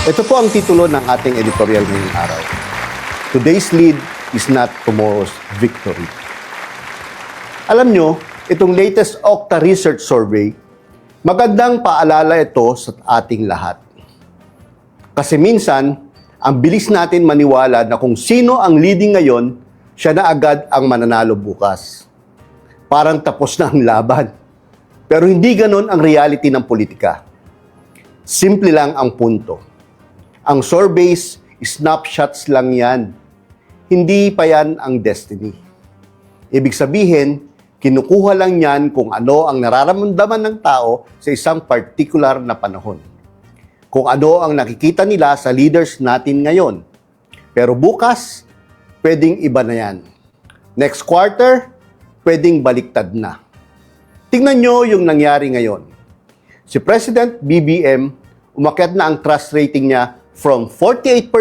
Ito po ang titulo ng ating editorial ngayong araw. Today's lead is not tomorrow's victory. Alam nyo, itong latest Okta Research Survey, magandang paalala ito sa ating lahat. Kasi minsan, ang bilis natin maniwala na kung sino ang leading ngayon, siya na agad ang mananalo bukas. Parang tapos na ang laban. Pero hindi ganon ang reality ng politika. Simple lang ang punto. Ang surveys, snapshots lang yan. Hindi pa yan ang destiny. Ibig sabihin, kinukuha lang yan kung ano ang nararamdaman ng tao sa isang particular na panahon. Kung ano ang nakikita nila sa leaders natin ngayon. Pero bukas, pwedeng iba na yan. Next quarter, pwedeng baliktad na. Tingnan nyo yung nangyari ngayon. Si President BBM, umakyat na ang trust rating niya from 48%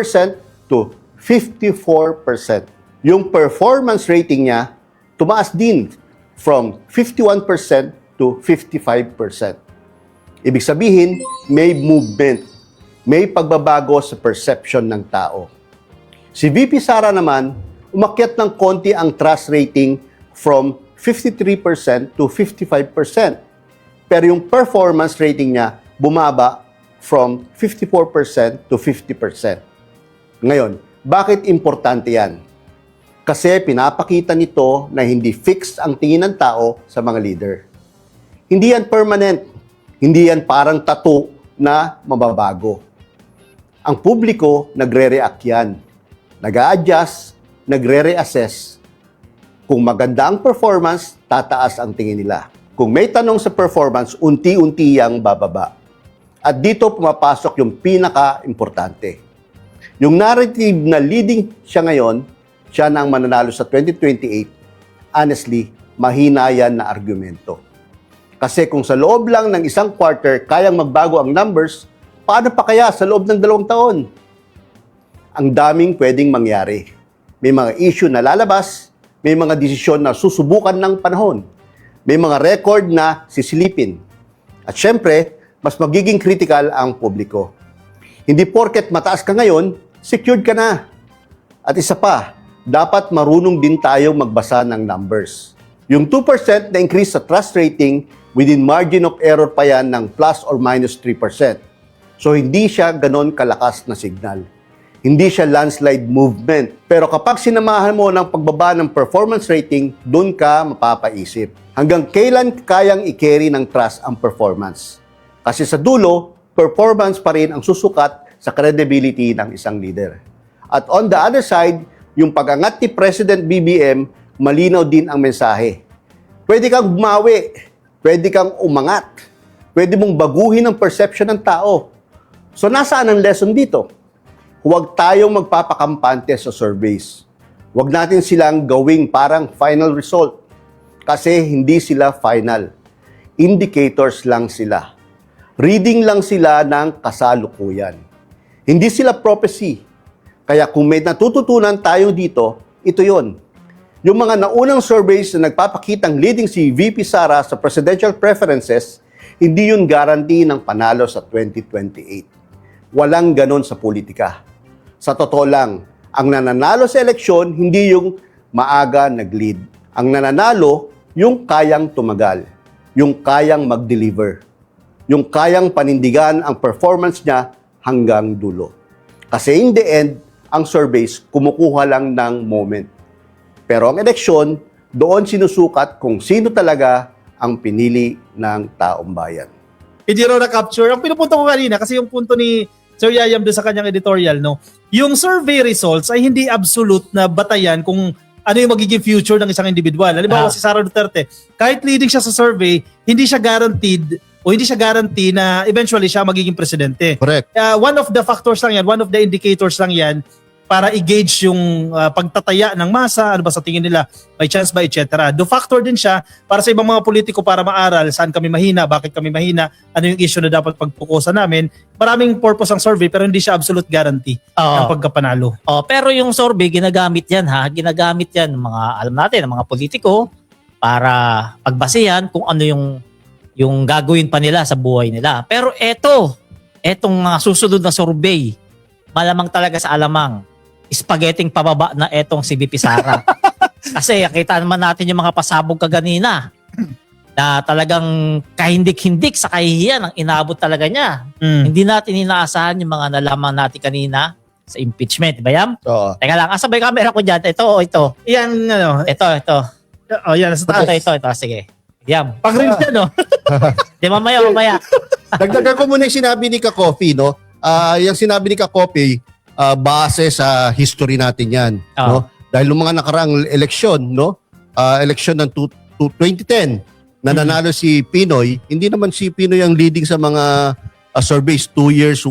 to 54%. Yung performance rating niya, tumaas din from 51% to 55%. Ibig sabihin, may movement, may pagbabago sa perception ng tao. Si VP Sara naman, umakyat ng konti ang trust rating from 53% to 55%. Pero yung performance rating niya, bumaba from 54% to 50%. Ngayon, bakit importante yan? Kasi pinapakita nito na hindi fixed ang tingin ng tao sa mga leader. Hindi yan permanent. Hindi yan parang tattoo na mababago. Ang publiko, nagre-react yan. Nag-a-adjust, nagre-reassess. Kung maganda ang performance, tataas ang tingin nila. Kung may tanong sa performance, unti-unti yang bababa. At dito pumapasok yung pinaka-importante. Yung narrative na leading siya ngayon, siya na ang mananalo sa 2028, honestly, mahina yan na argumento. Kasi kung sa loob lang ng isang quarter kayang magbago ang numbers, paano pa kaya sa loob ng 2 taon? Ang daming pwedeng mangyari. May mga issue na lalabas, may mga desisyon na susubukan ng panahon, may mga record na sisilipin. At syempre, mas magiging critical ang publiko. Hindi porket mataas ka ngayon, secured ka na. At isa pa, dapat marunong din tayo magbasa ng numbers. Yung 2% na increase sa trust rating, within margin of error pa yan ng plus or minus 3%. So hindi siya ganon kalakas na signal. Hindi siya landslide movement. Pero kapag sinamahan mo ng pagbaba ng performance rating, doon ka mapapaisip. Hanggang kailan kayang i-carry ng trust ang performance? Kasi sa dulo, performance pa rin ang susukat sa credibility ng isang leader. At on the other side, yung pag-angat ni President BBM, malinaw din ang mensahe. Pwede kang bumawi, pwede kang umangat, pwede mong baguhin ang perception ng tao. So nasaan ang lesson dito? Huwag tayong magpapakampante sa surveys. Huwag natin silang gawing parang final result. Kasi hindi sila final. Indicators lang sila. Reading lang sila ng kasalukuyan. Hindi sila prophecy. Kaya kung may natututunan tayo dito, ito yon. Yung mga naunang surveys na nagpapakitang leading si VP Sara sa presidential preferences, hindi yun guarantee ng panalo sa 2028. Walang ganon sa politika. Sa totoo lang, ang nananalo sa eleksyon, hindi yung maaga nag-lead. Ang nananalo, yung kayang tumagal, yung kayang mag-deliver, yung kayang panindigan ang performance niya hanggang dulo. Kasi in the end, ang surveys kumukuha lang ng moment. Pero ang eleksyon, doon sinusukat kung sino talaga ang pinili ng taong bayan. Hindi raw na-capture. Ang pinupunto ko kanina, kasi yung punto ni Sir Yayam doon sa kanyang editorial, no, yung survey results ay hindi absolute na batayan kung ano yung magiging future ng isang individual. Halimbawa, si Sara Duterte, kahit leading siya sa survey, hindi siya guaranteed o hindi siya guarantee na eventually siya magiging presidente. Correct. One of the factors lang yan, one of the indicators lang yan para i-gauge yung pagtataya ng masa, ano ba sa tingin nila, may chance ba, etc. Do factor din siya para sa ibang mga politiko para maaral saan kami mahina, bakit kami mahina, ano yung issue na dapat pagpukusan namin. Maraming purpose ang survey pero hindi siya absolute guarantee ng pagkapanalo. Pero yung survey, ginagamit yan ha. Ginagamit yan ng mga, alam natin, ng mga politiko para pagbasihan kung ano yung gagawin pa nila sa buhay nila. Pero etong susunod na survey, malamang talaga sa alamang, spaghetting pababa na etong si VP Sara. Kasi kita naman natin yung mga pasabog kaganina na talagang kahindik-hindik sa kahihiyan ang inabot talaga niya. Hindi natin inaasahan yung mga nalaman natin kanina sa impeachment. Diba yan? Oo. Teka lang, asa ba yung camera ko dyan? Ito. Yan, ano. Ito. Oh, yan, sa taas. Ito. Sige. Yan. Pag-rim siya, no? Di mamaya. Dagdagan ko muna yung sinabi ni Kakopi, no? Yung sinabi ni Kakopi, base sa history natin yan. No? Dahil yung mga nakaraang eleksyon, no? Eleksyon ng 2010, na nanalo si Pinoy, hindi naman si Pinoy ang leading sa mga surveys 2 years, 3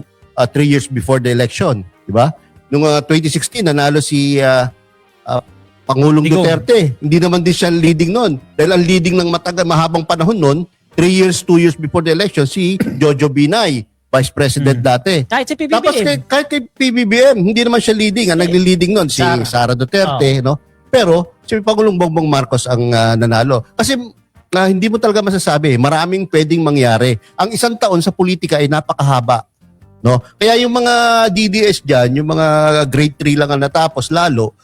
years before the election. Di ba? Noong 2016, nanalo si Pangulong Digong. Duterte. Hindi naman din siya leading noon. Dahil ang leading ng mahabang panahon noon, 2 years before the election, si Jojo Binay, Vice President dati. Kahit si PBBM. Tapos kahit kay PBBM, hindi naman siya leading. Ang nagli-leading noon, si Sara Duterte. No? Pero si Pangulong Bongbong Marcos ang nanalo. Kasi hindi mo talaga masasabi. Maraming pwedeng mangyari. Ang isang taon sa politika ay napakahaba. No? Kaya yung mga DDS dyan, yung mga grade 3 lang ang natapos, lalo,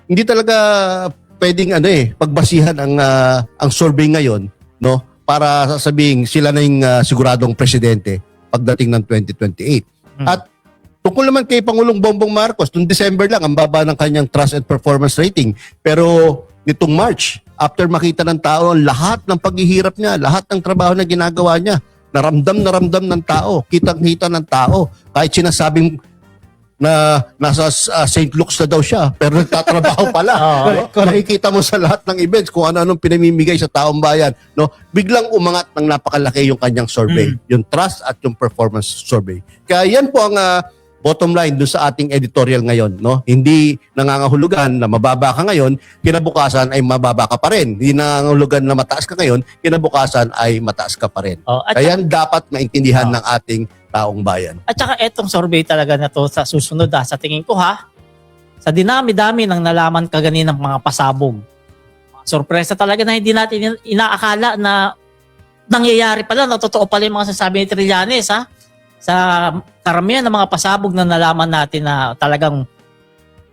hindi talaga pwedeng pagbasihan ang survey ngayon, no? Para sasabihin sila na yung siguradong presidente pagdating ng 2028. At tungkol naman kay Pangulong Bongbong Marcos, noong December lang, ang baba ng kanyang trust and performance rating. Pero nitong March, after makita ng tao lahat ng paghihirap niya, lahat ng trabaho na ginagawa niya, naramdam ng tao, kitang-kita ng tao. Kahit sinasabing na nasa St. Luke's na daw siya, pero nagtatrabaho pala. No? Nakikita mo sa lahat ng events kung ano-anong pinamimigay sa taong bayan. No? Biglang umangat ng napakalaki yung kanyang survey, yung trust at yung performance survey. Kaya yan po ang bottom line dun sa ating editorial ngayon. No? Hindi nangangahulugan na mababa ka ngayon, kinabukasan ay mababa ka pa rin. Hindi nangangahulugan na mataas ka ngayon, kinabukasan ay mataas ka pa rin. Kaya dapat maintindihan ng ating taong bayan. At saka etong survey talaga na to sa susunod sa tingin ko sa dinami-dami ng nalaman kaganinang mga pasabog. Sorpresa talaga na hindi natin inaakala na nangyayari pala, na totoo pala yung mga sasabi ni Trillanes sa karamihan ng mga pasabog na nalaman natin na talagang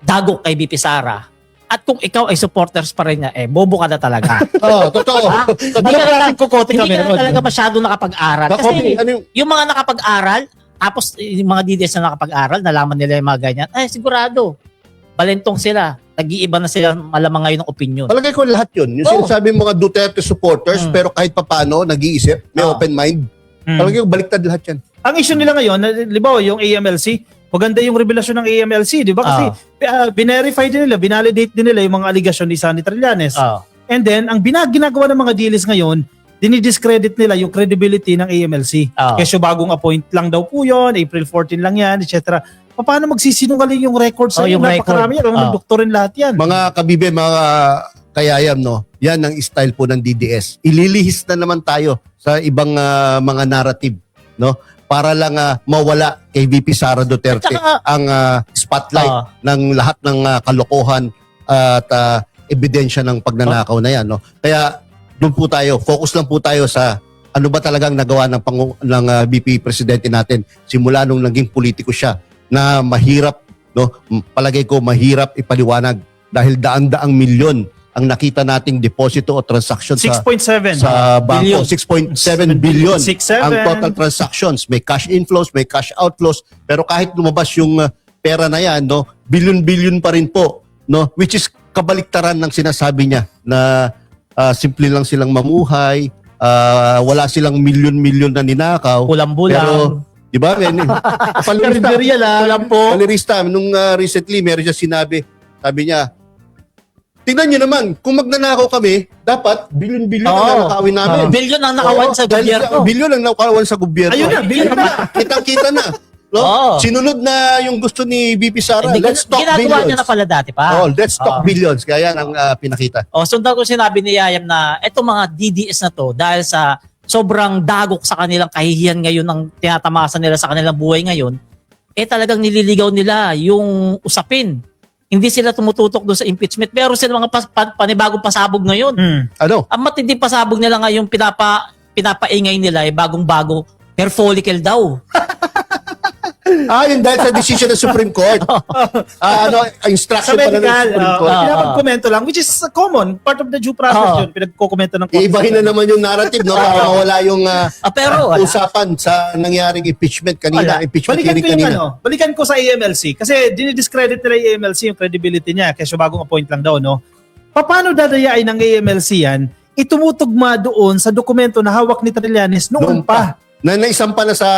dagok kay VP Sara. At kung ikaw ay supporters pa rin niya, bobo ka na talaga. Totoo. Hindi ka na talaga masyado nakapag-aral. Kasi yung mga nakapag-aral, tapos yung mga DDS na nakapag-aral, nalaman nila yung mga ganyan, sigurado, balentong sila. Nag-iiba na sila malamang ngayon ng opinion. Palagay ko lahat yun. Yung sinasabi mga Duterte supporters, pero kahit papano, nag-iisip, may open mind. Palagay ko baliktad lahat yan. Ang issue nila ngayon, libaw, yung AMLC, maganda yung revelasyon ng AMLC, di ba? Kasi binerify din nila, binalidate din nila yung mga aligasyon ni Sonny Trillanes. And then, ang ginagawa ng mga dealers ngayon, dinidiscredit nila yung credibility ng AMLC. Kesyo bagong appoint lang daw po yun, April 14 lang yan, etc. Paano magsisinungaling yung records sa yung napakarami yan? Nagdoktorin lahat yan. Mga kabibe, mga kayayam, no? Yan ang style po ng DDS. Ililihis na naman tayo sa ibang mga narrative, no? Para lang mawala kay VP Sara Duterte ang spotlight ng lahat ng kalokohan at ebidensya ng pagnanakaw na yan. No? Kaya doon po tayo, focus lang po tayo sa ano ba talagang nagawa ng VP Presidente natin simula nung naging politiko siya na mahirap, no? Palagay ko mahirap ipaliwanag dahil daan-daang milyon ang nakita nating deposito o transaction 6.7 sa bangko. 6.7 billion 6.7 ang total transactions. May cash inflows, may cash outflows. Pero kahit lumabas yung pera na yan, no, billion pa rin po. No? Which is kabaliktaran ng sinasabi niya na simple lang silang mamuhay, wala silang milyon na ninakaw. Kulang-bulang. Pero, di ba? Palirista. Nung recently, meron siya sinabi, sabi niya, tingnan nyo naman, kung magnanakaw kami, dapat bilyon-bilyon ang nakakawin namin. Bilyon ang nakawan sa gobyerno. Bilyon ang nakawan sa gobyerno. Ayun na, bilyon na. Kitang-kita na. No? Sinunod na yung gusto ni VP Sara. Let's talk billions. Ginagawa niya na pala dati pa. Let's talk billions. Kaya yan ang pinakita. Sundan ko sinabi ni Yayam na etong mga DDS na to, dahil sa sobrang dagok sa kanilang kahihiyan ngayon ang tinatamasan nila sa kanilang buhay ngayon, talagang nililigaw nila yung usapin. Hindi sila tumututok doon sa impeachment. Pero sila mga panibagong pasabog ngayon. Ano? Ang matinding pasabog nila ngayon pinapaingay nila bagong-bago hair follicle daw. Yun dahil sa decision ng Supreme Court. Instruction Sa pa na ng medical, Supreme Court. pinapagkomento lang, which is common, part of the due process yun, pinagkokomento ng court. Iibahin na naman yung narrative, no? Para mawala yung Pero wala. usapan sa nangyaring impeachment kanina, Wala. impeachment Balikan hearing ko yung kanina. balikan ko sa AMLC kasi dinidiscredit nila yung AMLC yung credibility niya kasi bagong appoint lang daw, no? Paano dadayain ng AMLC yan? Itumutugma doon sa dokumento na hawak ni Trillanes noon pa. Na naisampa na sa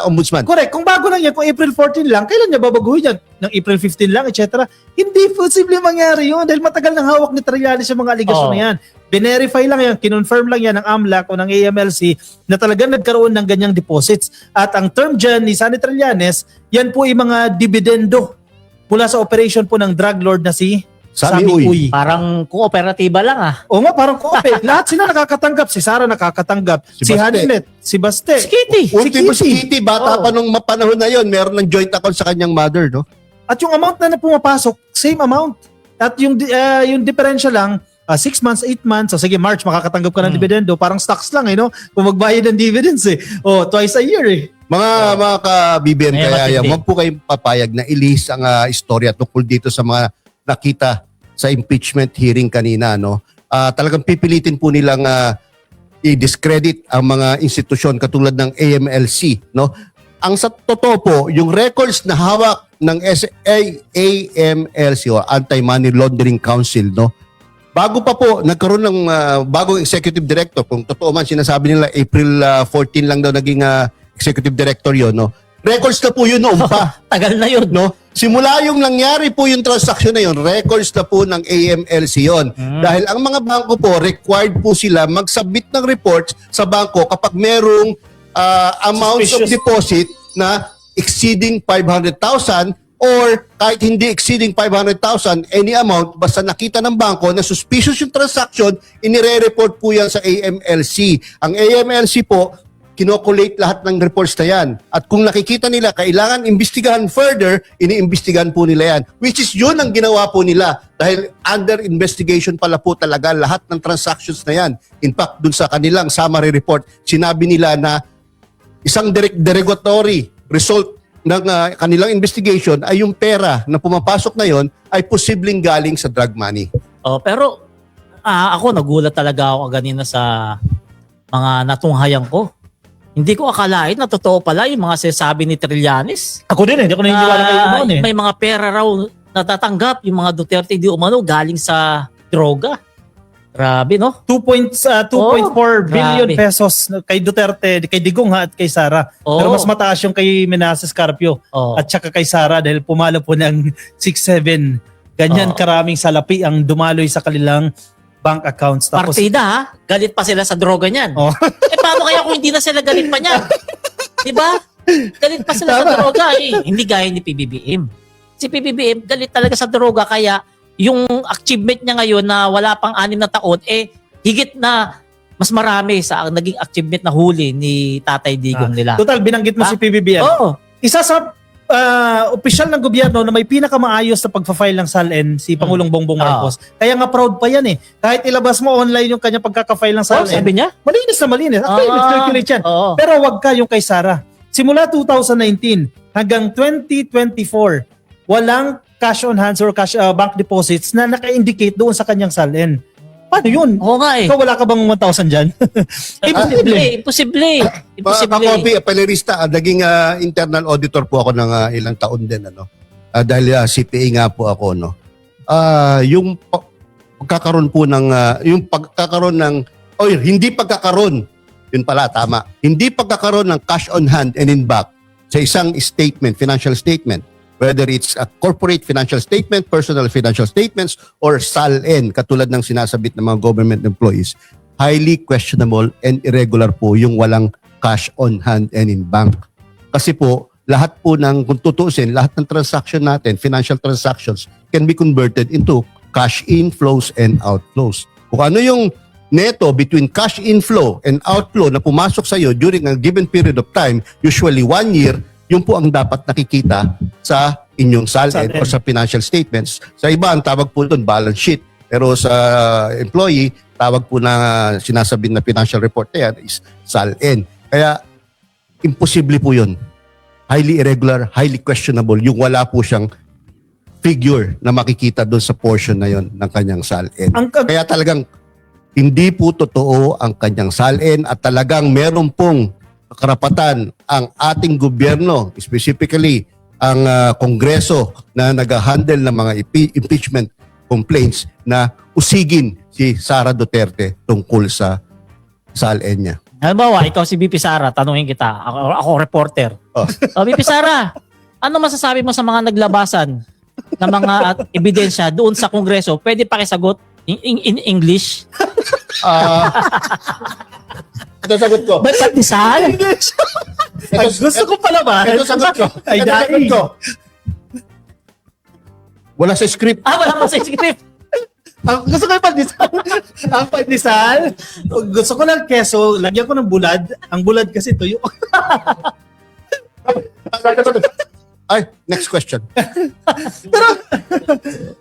ombudsman. Correct. Kung bago lang yan, kung April 14 lang, kailan niya babaguhin yan? Ng April 15 lang, etc. Hindi posible mangyari yun dahil matagal nang hawak ni Trillanes yung mga aligasyon na yan. Binerify lang yan, kinonfirm lang yan ng AMLAC o ng AMLC na talagang nagkaroon ng ganyang deposits. At ang term dyan ni Sunny Trillanes, yan po yung mga dividendo mula sa operation po ng drug lord na si Sammy Uy. Parang kooperatiba lang O nga, parang kope. Lahat sila nakakatanggap. Si Sara nakakatanggap. Si Si Baste. Hanilet. Si Baste. Si Kitty. Ultimo si Kitty, bata Oo. pa nung panahon na yon, meron ng joint account sa kanyang mother, no? At yung amount na pumapasok, same amount. At yung differential lang, 6 months, 8 months. So sige, March, makakatanggap ka ng dividendo. Parang stocks lang, no? Kung magbayad ng dividends, twice a year, Mga ka-BBM, May kaya matindi. huwag po kayong papayag na ilis ang istorya tungkol dito sa mga nakita sa impeachment hearing kanina, no? Talagang pipilitin po nilang i-discredit ang mga institusyon katulad ng AMLC, no? Ang sa totoo po, yung records na hawak ng AMLC o Anti-Money Laundering Council, no? Bago pa po nagkaroon ng bagong executive director, kung totoo man sinasabi nila April 14 lang daw naging executive director yon, no? Records na po yun noon pa. Tagal na yun. No? Simula yung nangyari po yung transaction na yun, records na po ng AMLC yun. Dahil ang mga bangko po, required po sila mag-submit ng reports sa bangko kapag merong amounts of Suspicious. deposit na exceeding 500,000 or kahit hindi exceeding 500,000, any amount, basta nakita ng bangko na suspicious yung transaction, inire-report po yan sa AMLC. Ang AMLC po, kinokolate lahat ng reports na yan. At kung nakikita nila kailangan imbestigahan further, iniimbestigahan po nila yan. Which is yun ang ginawa po nila. Dahil under investigation pala po talaga lahat ng transactions na yan. In fact, dun sa kanilang summary report, sinabi nila na isang derogatory result ng kanilang investigation ay yung pera na pumapasok na yon ay posibleng galing sa drug money. Pero ako nagulat talaga ako ganina sa mga natunghayan ko. Hindi ko akalain na totoo pala yung mga sinasabi ni Trillanes. Ako din, hindi ko naniniwala kayo noon, May mga pera raw natatanggap yung mga Duterte di umano galing sa droga. Grabe, no? 2.4 billion grabe. pesos kay Duterte, kay Digong at kay Sara. Oo. Pero mas mataas yung kay Menaces Carpio Oh. at saka kay Sara dahil pumalo po ng 6-7. Ganyan Oo. karaming salapi ang dumaloy sa kanilang bank accounts. Tapos, Partida ha? Galit pa sila sa droga niyan. Oh. Paano kaya kung hindi na sila galit pa niyan? Diba? Galit pa sila sa droga eh. Hindi gaya ni PBBM. Si PBBM galit talaga sa droga kaya yung achievement niya ngayon na wala pang 6 na taon higit na mas marami sa naging achievement na huli ni Tatay Digong nila. total, binanggit mo si PBBM. Oo. Isa sa opisyal ng gobyerno na may pinakamaayos na pagfa-file ng SALN si Pangulong Bongbong Marcos. Kaya nga proud pa yan eh. Kahit ilabas mo online yung kanya pagkaka-file ng SALN. Sabi niya? Malinis na malinis. Actually, circulate yan. Oo. Pero wag ka yung kay Sara. Simula 2019 hanggang 2024, walang cash on hands or cash bank deposits na naka-indicate doon sa kanyang SALN. Paano yun? Oo nga eh. Ikaw wala ka bang 1,000 dyan? Imposible. Mga kakopi, palerista, naging internal auditor po ako ng ilang taon din, ano. Dahil CPA nga po ako, no. Yung pagkakaroon po ng hindi pagkakaroon, yun pala tama. Hindi pagkakaroon ng cash on hand and in back sa isang statement, financial statement, whether it's a corporate financial statement, personal financial statements, or SALN, katulad ng sinasabit ng mga government employees, highly questionable and irregular po yung walang cash on hand and in bank. Kasi po, lahat po ng, kung tutuusin, lahat ng transaction natin, financial transactions, can be converted into cash inflows and outflows. Kung ano yung neto between cash inflow and outflow na pumasok sa iyo during a given period of time, usually 1 year, yun po ang dapat nakikita sa inyong SALN o sa financial statements. Sa iba, ang tawag po doon balance sheet. Pero sa employee, tawag po na sinasabi na financial report na yan is SALN. Kaya imposible po yun. Highly irregular, highly questionable, yung wala po siyang figure na makikita doon sa portion na yon ng kanyang salin. Kaya talagang hindi po totoo ang kanyang salin at talagang meron pong karapatan ang ating gobyerno, specifically ang Kongreso na nag-handle ng mga impeachment complaints na usigin si Sara Duterte tungkol sa salin niya. Halimbawa, ikaw si BP Sara, tanungin kita. Ako reporter. Oh. BP Sara, ano masasabi mo sa mga naglabasan ng mga ebidensya doon sa Kongreso? Pwede pakisagot in English? Ito sagot ko. Ba't pandesal? Ay, gusto ko pala ba? Ito sagot ko. Ay, Ito sagot ko. Wala sa script. Wala pa sa script. Gusto ko yung pandesal. Ang pandesal, gusto ko ng keso, lagyan ko ng bulad. Ang bulad kasi tuyo. Ay, next question.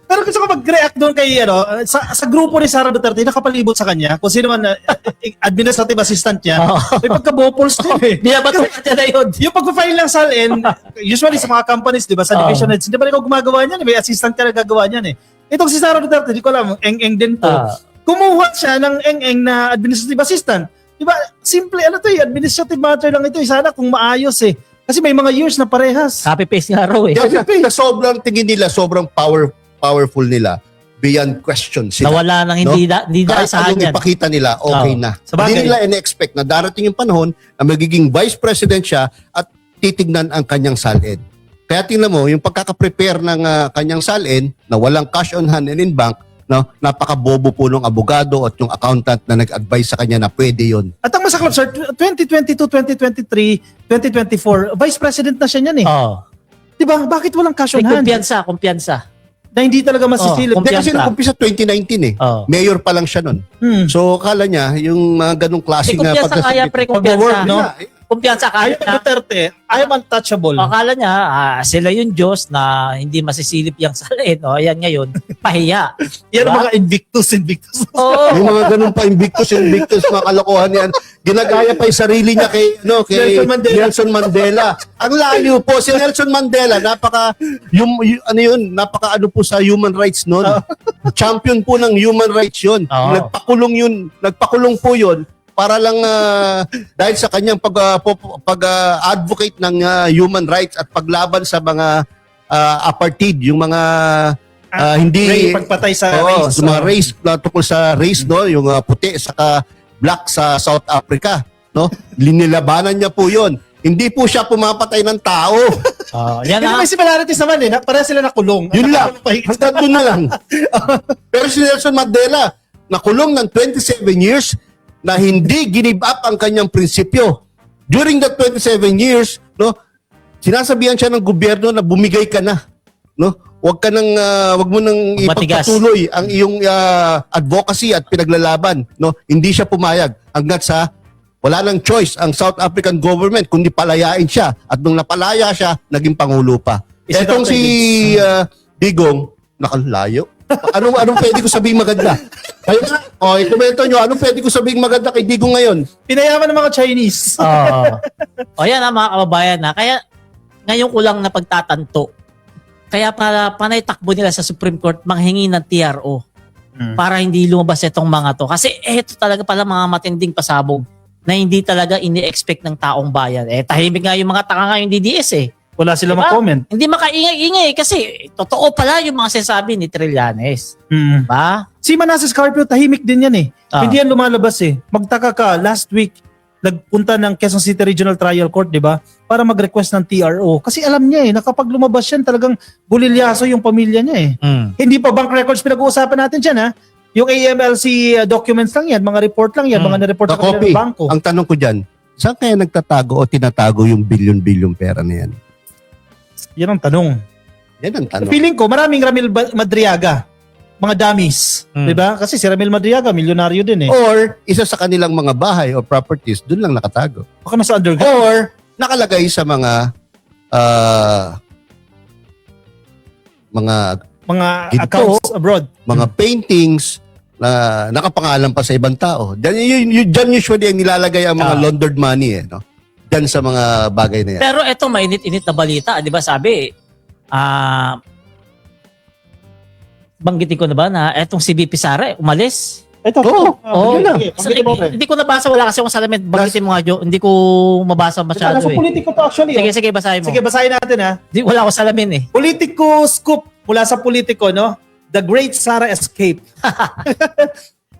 Pero gusto ko mag-react doon kay, sa grupo ni Sara Duterte, nakapalibot sa kanya, kung sino man administrative assistant niya, may pagka-bopols din eh. Binabato natin na yun. Yung pag-file ng SALN, usually sa mga companies, di ba, sa division heads, hindi ba ikaw gumagawa niyan? May assistant ka na gagawa niyan eh. Itong si Sara Duterte, di ko alam, eng-eng din to. Kumuha siya ng eng-eng na administrative assistant. Di ba, simple, administrative matter lang ito. Sana kung maayos eh. Kasi may mga years na parehas. Copy-paste nga raw eh. Sa sobrang tingin nila, sobrang powerful nila, beyond question sila. Nawala nang hindi Kahit naasahan anong yan. ipakita nila, okay na. Sabagay. Hindi nila in-expect na darating yung panahon na magiging vice president siya at titignan ang kanyang salin. Kaya tingnan mo, yung pagkaka-prepare ng kanyang salin na walang cash on hand and in bank, no, napakabobo po ng abogado at yung accountant na nag-advise sa kanya na pwede yon. At ang masaklap, sir, 2022, 2023, 2024, vice president na siya niyan eh. Di ba? Bakit walang cash on May hand? kumpiyansa. Na hindi talaga masisilip. Oh, Hindi kasi nag-umpisa 2019 eh. Mayor pa lang siya nun. So, akala niya, yung mga ganong klaseng May kumpiyansa kaya, pre, kumpiyansa. no? Kumpiyansa Ayaw kaya ni na. Duterte, ayaw untouchable. Akala niya, sila yung Diyos na hindi masisilip yung salin. Ayan ngayon, pahiya. Yan ang Diba? mga invictus. Oo. May mga ganun pa, invictus, mga kalokohan yan. Ginagaya pa yung sarili niya kay Nelson Mandela. Ang layo po, si Nelson Mandela, napaka po sa human rights noon. Champion po ng human rights yun. Nagpakulong po yun para lang dahil sa kanyang pag-advocate ng human rights at paglaban sa mga apartheid, yung mga hindi pagpatay sa race. Sa mga race tungkol sa race, no, yung puti saka black sa South Africa, no? Linilabanan niya po 'yon. Hindi po siya pumapatay ng tao. Yan May similarities naman eh. Pareha sila nakulong. Yun lang. Hanggang doon na lang. Pero si Nelson Mandela, nakulong ng 27 years na hindi give up ang kanyang prinsipyo. During that 27 years, no, sinasabihan siya ng gobyerno na bumigay ka na, no? Wag mo nang Matigas. ipagpatuloy ang iyong advocacy at pinaglalaban, no? Hindi siya pumayag hangga't sa wala nang choice ang South African government kundi palayain siya, at nung napalaya siya, naging pangulo pa. Etong si Digong, nakalayo. Anong pwede ko sabihin maganda? Kayo nga, i-komento nyo, anong pwede ko sabihin maganda kay Digong ngayon? Pinayaman ng mga Chinese. Yan mga kababayan na. Kaya ngayon ko lang napagtatanto. Kaya para panay takbo nila sa Supreme Court manghingi ng TRO para hindi lumabas itong mga to. Kasi eto talaga pala mga matinding pasabog na hindi talaga ini-expect ng taong bayan. Tahimik nga yung mga taka ngayon DDS eh. Wala sila Diba? mag-comment. Hindi makaingay-ingay kasi totoo pala yung mga sinasabi ni Trillanes. Ba? Si Manasseh Scarpio, tahimik din yan eh. Hindi yan lumalabas eh. Magtaka ka, last week, nagpunta ng Quezon City Regional Trial Court, di ba? Para mag-request ng TRO. Kasi alam niya eh, na kapag lumabas yan, talagang bulilyaso yung pamilya niya eh. Hindi pa bank records pinag-uusapan natin dyan ha. Yung AMLC documents lang yan, mga report lang yan, mga na-report sa kanila ng bangko. Ang tanong ko dyan, saan kaya nagtatago o tinatago yung bilyon-bilyon pera na yan? Yan ang tanong. Yan ang tanong. Feeling ko, maraming Ramil Madriaga. Mga dummies. Di ba? Kasi si Ramil Madriaga, milyonaryo din eh. Or isa sa kanilang mga bahay o properties, doon lang nakatago. Baka nasa underground. Or nakalagay sa mga Mga ginto, accounts abroad. mga paintings na nakapangalan pa sa ibang tao. Diyan usually ang nilalagay ang mga laundered money eh, no? dyan sa mga bagay na yan. Pero eto, mainit-init na balita. Di ba sabi, banggitin ko na ba na etong si VP Sara umalis? Ito. Oo. Yun lang. Hindi ko nabasa, wala kasi akong salamin. Banggitin mo nga, Jo. Hindi ko mabasa masyado Nasa eh. politiko to actually. Sige, basahin mo. Sige, basahin natin ha. Wala akong salamin eh. Politico scoop mula sa politiko, no? The Great Sara Escape.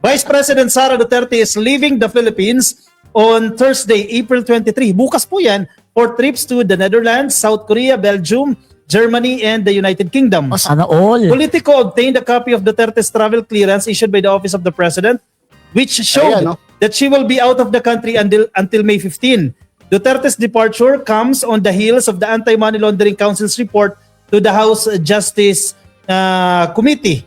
Vice President Sara Duterte is leaving the Philippines on Thursday, April 23. Bukas po yan for trips to the Netherlands, South Korea, Belgium, Germany, and the United Kingdom. Oh, sana all. Politico obtained a copy of Duterte's travel clearance issued by the Office of the President, which showed Ayan, no? that she will be out of the country until May 15. Duterte's departure comes on the heels of the Anti-Money Laundering Council's report to the House Justice Committee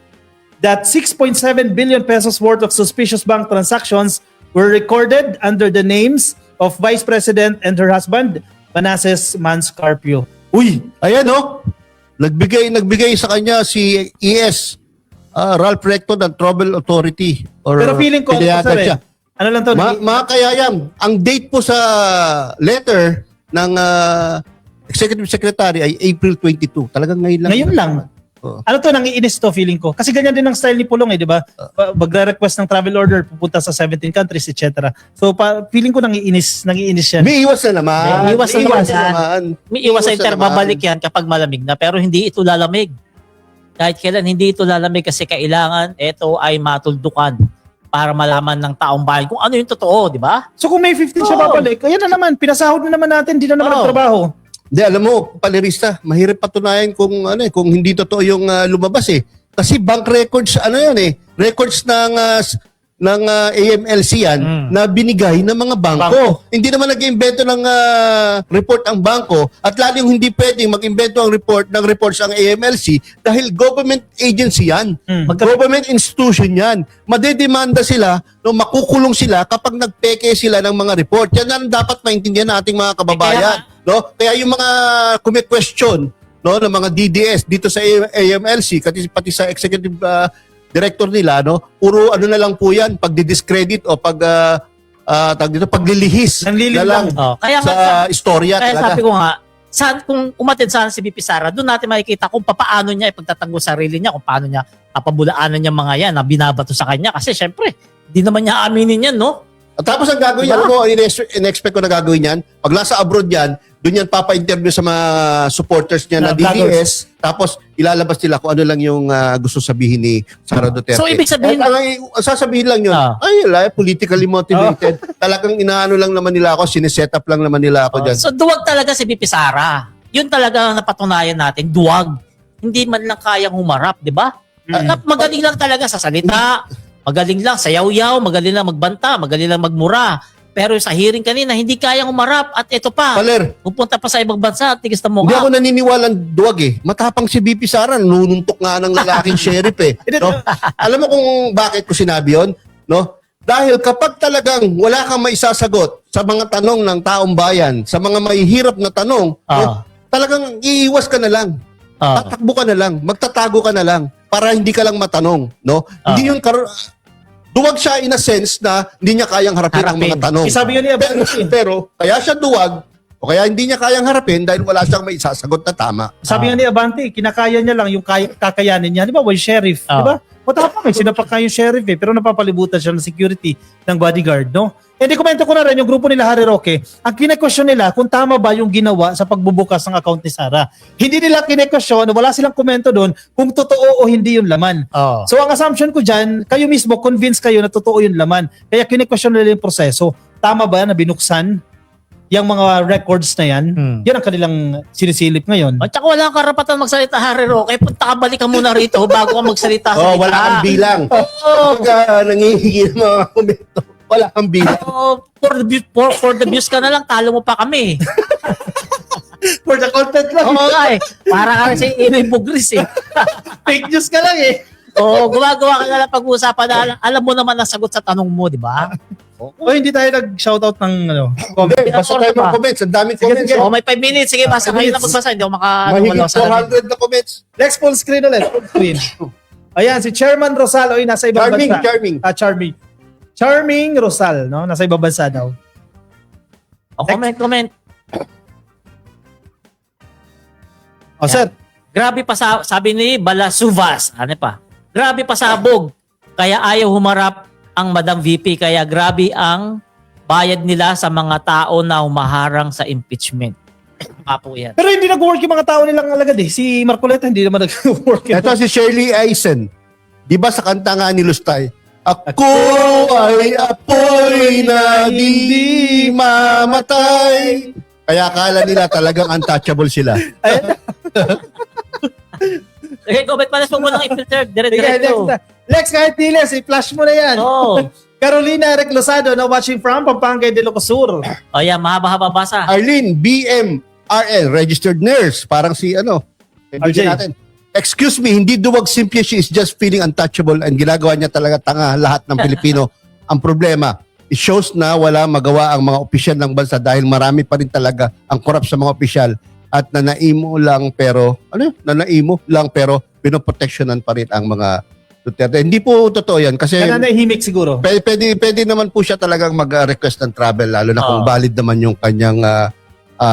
that 6.7 billion pesos worth of suspicious bank transactions were recorded under the names of Vice President and her husband, Manasseh Manscarpio. Uy, ayan oh. Nagbigay sa kanya si ES, Ralph Recto ng Travel Authority. Pero feeling ko, pinayatan sir, siya. ano lang to? Mga kaya yan. Ang date po sa letter ng Executive Secretary ay April 22. Talagang ngayon lang. Ngayon lang. Oo. Ano to, nangiinis to feeling ko. Kasi ganyan din ang style ni Pulong di ba? Magre-request ng travel order, pupunta sa 17 countries, etc. So, feeling ko nangiinis yan. May iwas na naman. May iwas na naman. naman. May iwas sa na inter, naman. babalik yan kapag malamig na. Pero hindi ito lalamig. Kahit kailan hindi ito lalamig kasi kailangan ito ay matuldukan para malaman ng taong bayan kung ano yung totoo, di ba? So, kung May 15 siya babalik, ayan na naman, pinasahod na naman natin, di na naman Oo. nagtrabaho. Hindi, alam mo, palirista, mahirap patunayan kung hindi totoo yung lumabas eh. Kasi bank records, records ng AMLC yan na binigay ng mga bangko. Hindi naman nag-imbento ng report ang bangko at lalo yung hindi pwedeng mag-imbento ng reports ang AMLC dahil government agency yan. Government institution yan. Madedemanda sila, makukulong sila kapag nagpeke sila ng mga report. Yan ang dapat maintindihan ng ating mga kababayan. Kaya yung mga question ng mga DDS dito sa AMLC, pati sa executive director nila, puro ano na lang po yan, pagdi-discredit o paglilihis Nanlilin na lang Oh, kaya sa istorya Kaya talaga. sabi ko nga, kung umatid sana si VP Sara, doon natin makikita kung paano niya ipagtatanggol sarili niya, kung paano niya papabulaanan niya mga yan na binabato sa kanya. Kasi syempre, hindi naman niya aminin yan, no? At tapos ang gagawin Diba? yan, ano, in-expect ko na gagawin yan, pag nasa abroad yan, doon yan papa-interview sa mga supporters niya na DDS, tapos ilalabas nila kung ano lang yung gusto sabihin ni Sara Duterte. So, ibig sabihin- ang sasabihin lang yun, politically motivated. Talagang inaano lang naman nila ako, sineset up lang naman nila ako dyan. So, duwag talaga si VP Sara. Yun talaga ang napatunayan natin, duwag. Hindi man lang kayang humarap, di ba? Magaling lang talaga sa salita, magaling lang sayaw-yaw, magaling lang magbanta, magaling lang magmura. Pero sa hearing kanina, hindi kayang umarap. At ito pa, Paler, pupunta pa sa ibang bansa at tigas na mukha. hindi ako naniniwalang duwag eh. Matapang si BP Sara, nununtok nga ng lalaking sheriff eh. No? Alam mo kung bakit ko sinabi yun? No? Dahil kapag talagang wala kang maisasagot sa mga tanong ng taong bayan, sa mga mahihirap na tanong, no? Talagang iiwas ka na lang. Tatakbo ka na lang, magtatago ka na lang para hindi ka lang matanong. No? Hindi yun duwag siya in a sense na hindi niya kayang harapin ang mga tanong. Sabi nga niya, Pero kaya siya duwag o kaya hindi niya kayang harapin dahil wala siyang may isasagot na tama. sabi nga ni Abante, kinakaya niya lang yung kakayanin niya. Di ba? Well, sheriff. Di ba? Matapang sinapak ka yung sheriff pero napapalibutan siya ng security ng bodyguard, no? Hindi komento ko na rin yung grupo nila Harry Roque. Ang kine-question nila kung tama ba yung ginawa sa pagbubukas ng account ni Sara. Hindi nila kine-question, wala silang komento doon kung totoo o hindi yung laman. So ang assumption ko dyan, kayo mismo convince kayo na totoo yung laman. Kaya kine-question nila yung proseso. Tama ba na binuksan yung mga records na yan? Yan ang kanilang sinisilip ngayon. At saka wala kang karapatan magsalita, Harry Roque. Punta ka, balik ka muna rito bago ka magsalita. Wala kang bilang. Pag nangihingi ng mga komento, wala kang bilang. For the views ka na lang, talo mo pa kami. For the content lang. Oo nga eh. Para ka si Inoy Bugris eh. Fake news ka lang eh. Oo, gumagawa ka na lang pag-uusapan na alam mo naman ang sagot sa tanong mo, di ba? O hindi tayo nag-shoutout ng comment. Basta tayo mga comments. Ang daming comments. Oh, may 5 minutes. Sige, basa kayo na magbasa. Hindi ako Mahigit 400 na comments. Next full screen ulit. Full screen. Ayan, si Chairman Rosal. Oy, nasa ibang bansa. Charming. Charming Rosal, no? Nasa ibang bansa daw. Comment. O sir, Grabe pa sabi ni Balasuvas, ano pa? Grabe pasabog. Kaya ayaw humarap ang Madam VP, kaya grabe ang bayad nila sa mga tao na humaharang sa impeachment. Apo yan. pero hindi nag-work yung mga tao nilang alagad eh. Si Marcoleta hindi naman nag-work. Ito si Shirley Eisen. Di ba sa kanta nga ni Lustay, ako ay apoy na di mamatay. Kaya akala nila talagang untouchable sila. Okay, comment pa na mo nang i-filter. Sige, next Dire-diretso. na. Lex, kahit diles, i-flash mo na yan. Oh. Carolina Reclosado na watching from Pampanga de Ilocos. Oh, yan, mahaba-haba basa. Arlene, BMRL, registered nurse. Parang si kaibigan natin. Excuse me, hindi duwag simple, she is just feeling untouchable and ginagawa niya talaga tanga lahat ng Pilipino. Ang problema, it shows na wala magawa ang mga opisyal ng bansa dahil marami pa rin talaga ang korap sa mga opisyal at nanaimo lang pero pinoproteksyonan pa rin ang mga Duterte. Hindi po totoo yan kasi Kaya nahihimik siguro. pwede naman po siya talagang mag-request ng travel lalo na kung Oo. valid naman yung kanyang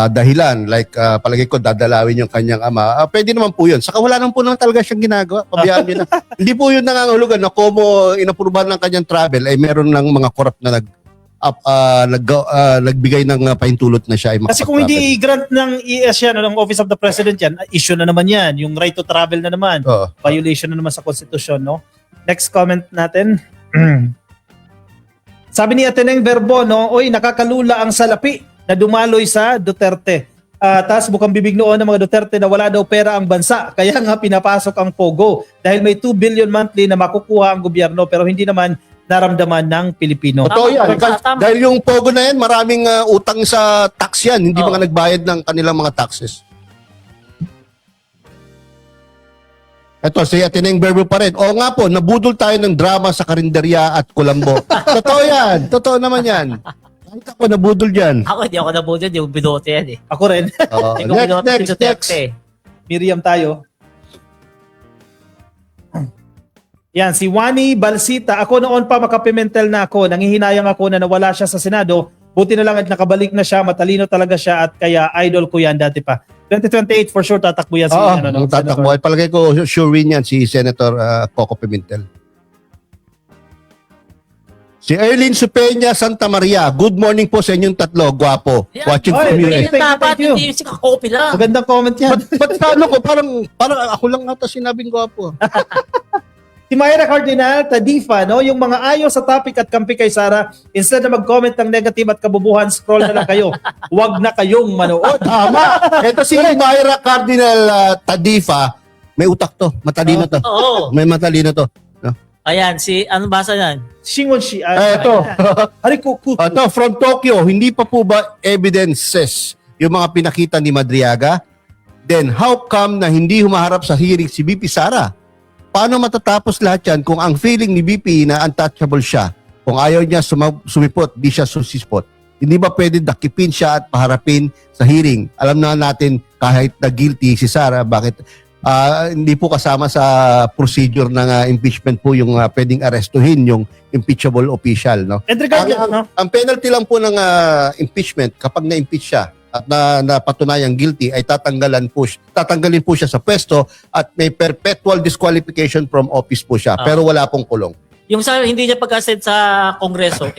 dahilan. Like palagi ko dadalawin yung kanyang ama. Pwede naman po yun. Saka wala naman po naman talaga siyang ginagawa. Pabayaan niyo na. Hindi po yun nangangahulugan na como inaprubahan ng kanyang travel ay meron ng mga corrupt na nagbigay ng pahintulot na siya ay Kasi kung makapag-travel. hindi grant ng ES yan, ng Office of the President yan, issue na naman yan. Yung right to travel na naman. Oo. Violation na naman sa Constitution, no? Next comment natin. Sabi ni Ateneng Verbo, no? Oy, nakakalula ang salapi na dumaloy sa Duterte. Tapos bukang bibig noon ng mga Duterte na wala daw pera ang bansa. Kaya nga pinapasok ang POGO. Dahil may 2 billion monthly na makukuha ang gobyerno pero hindi naman naramdaman ng Pilipino. Totoo yan. Tama. Dahil yung Pogo na yan, maraming utang sa tax yan. Hindi Oo. mga nagbayad ng kanilang mga taxes. Ito, si Ateneng Verbo pa rin. Oo nga po, nabudol tayo ng drama sa Karinderya at Colombo. Totoo yan. Totoo naman yan. Kahit ako nabudol dyan. Ako, hindi ako nabudod. Yung binote yan eh. Ako rin. Oo. Hindi ko binote si Duterte. Miriam tayo. Yan, si Wani Balsita. Ako noon pa makapimentel na ako. Nangihinayang ako na nawala siya sa Senado. Buti na lang at nakabalik na siya. Matalino talaga siya at kaya idol ko yan dati pa. 2028 for sure tatakbo yan si Oo, ano, tatakbo. Palagay ko, sure win yan si Senator Coco Pimentel. Si Erlyn Supeña Santa Maria. Good morning po sa inyong tatlo. Guwapo. Yan. Watching Oy, from you. thank you, Dapat thank you. hindi si kakopi lang. Magandang comment yan. Ba't paano ko? Parang ako lang ata sinabing guwapo. Si Myra Cardinal, Tadifa, no? Yung mga ayaw sa topic at kampi kay Sara, instead na mag-comment ng negative at kabubuhan, scroll na lang kayo. Huwag na kayong manood. Tama. Ito si Myra Cardinal Tadifa. May utak to. Matalino to. Oo. May matalino to. No? Ayan, ano basa yan? Shingon shi. Ito. Hari kuku. Ito, from Tokyo. Hindi pa po ba evidences yung mga pinakita ni Madriaga? Then, how come na hindi humaharap sa hearing si BP Sara? Paano matatapos lahat yan kung ang feeling ni BP na untouchable siya? Kung ayaw niya sumipot, di siya susipot. Hindi ba pwede dakipin siya at paharapin sa hearing? Alam na natin kahit na guilty si Sara, bakit hindi po kasama sa procedure ng impeachment po yung pwedeng arestuhin yung impeachable official. No? And regardless, no? Ang penalty lang po ng impeachment kapag na-impeach siya at napatunayang guilty ay tatanggalin po siya sa pwesto at may perpetual disqualification from office po siya pero wala pong kulong. Yung sa hindi niya pagka-send sa Kongreso,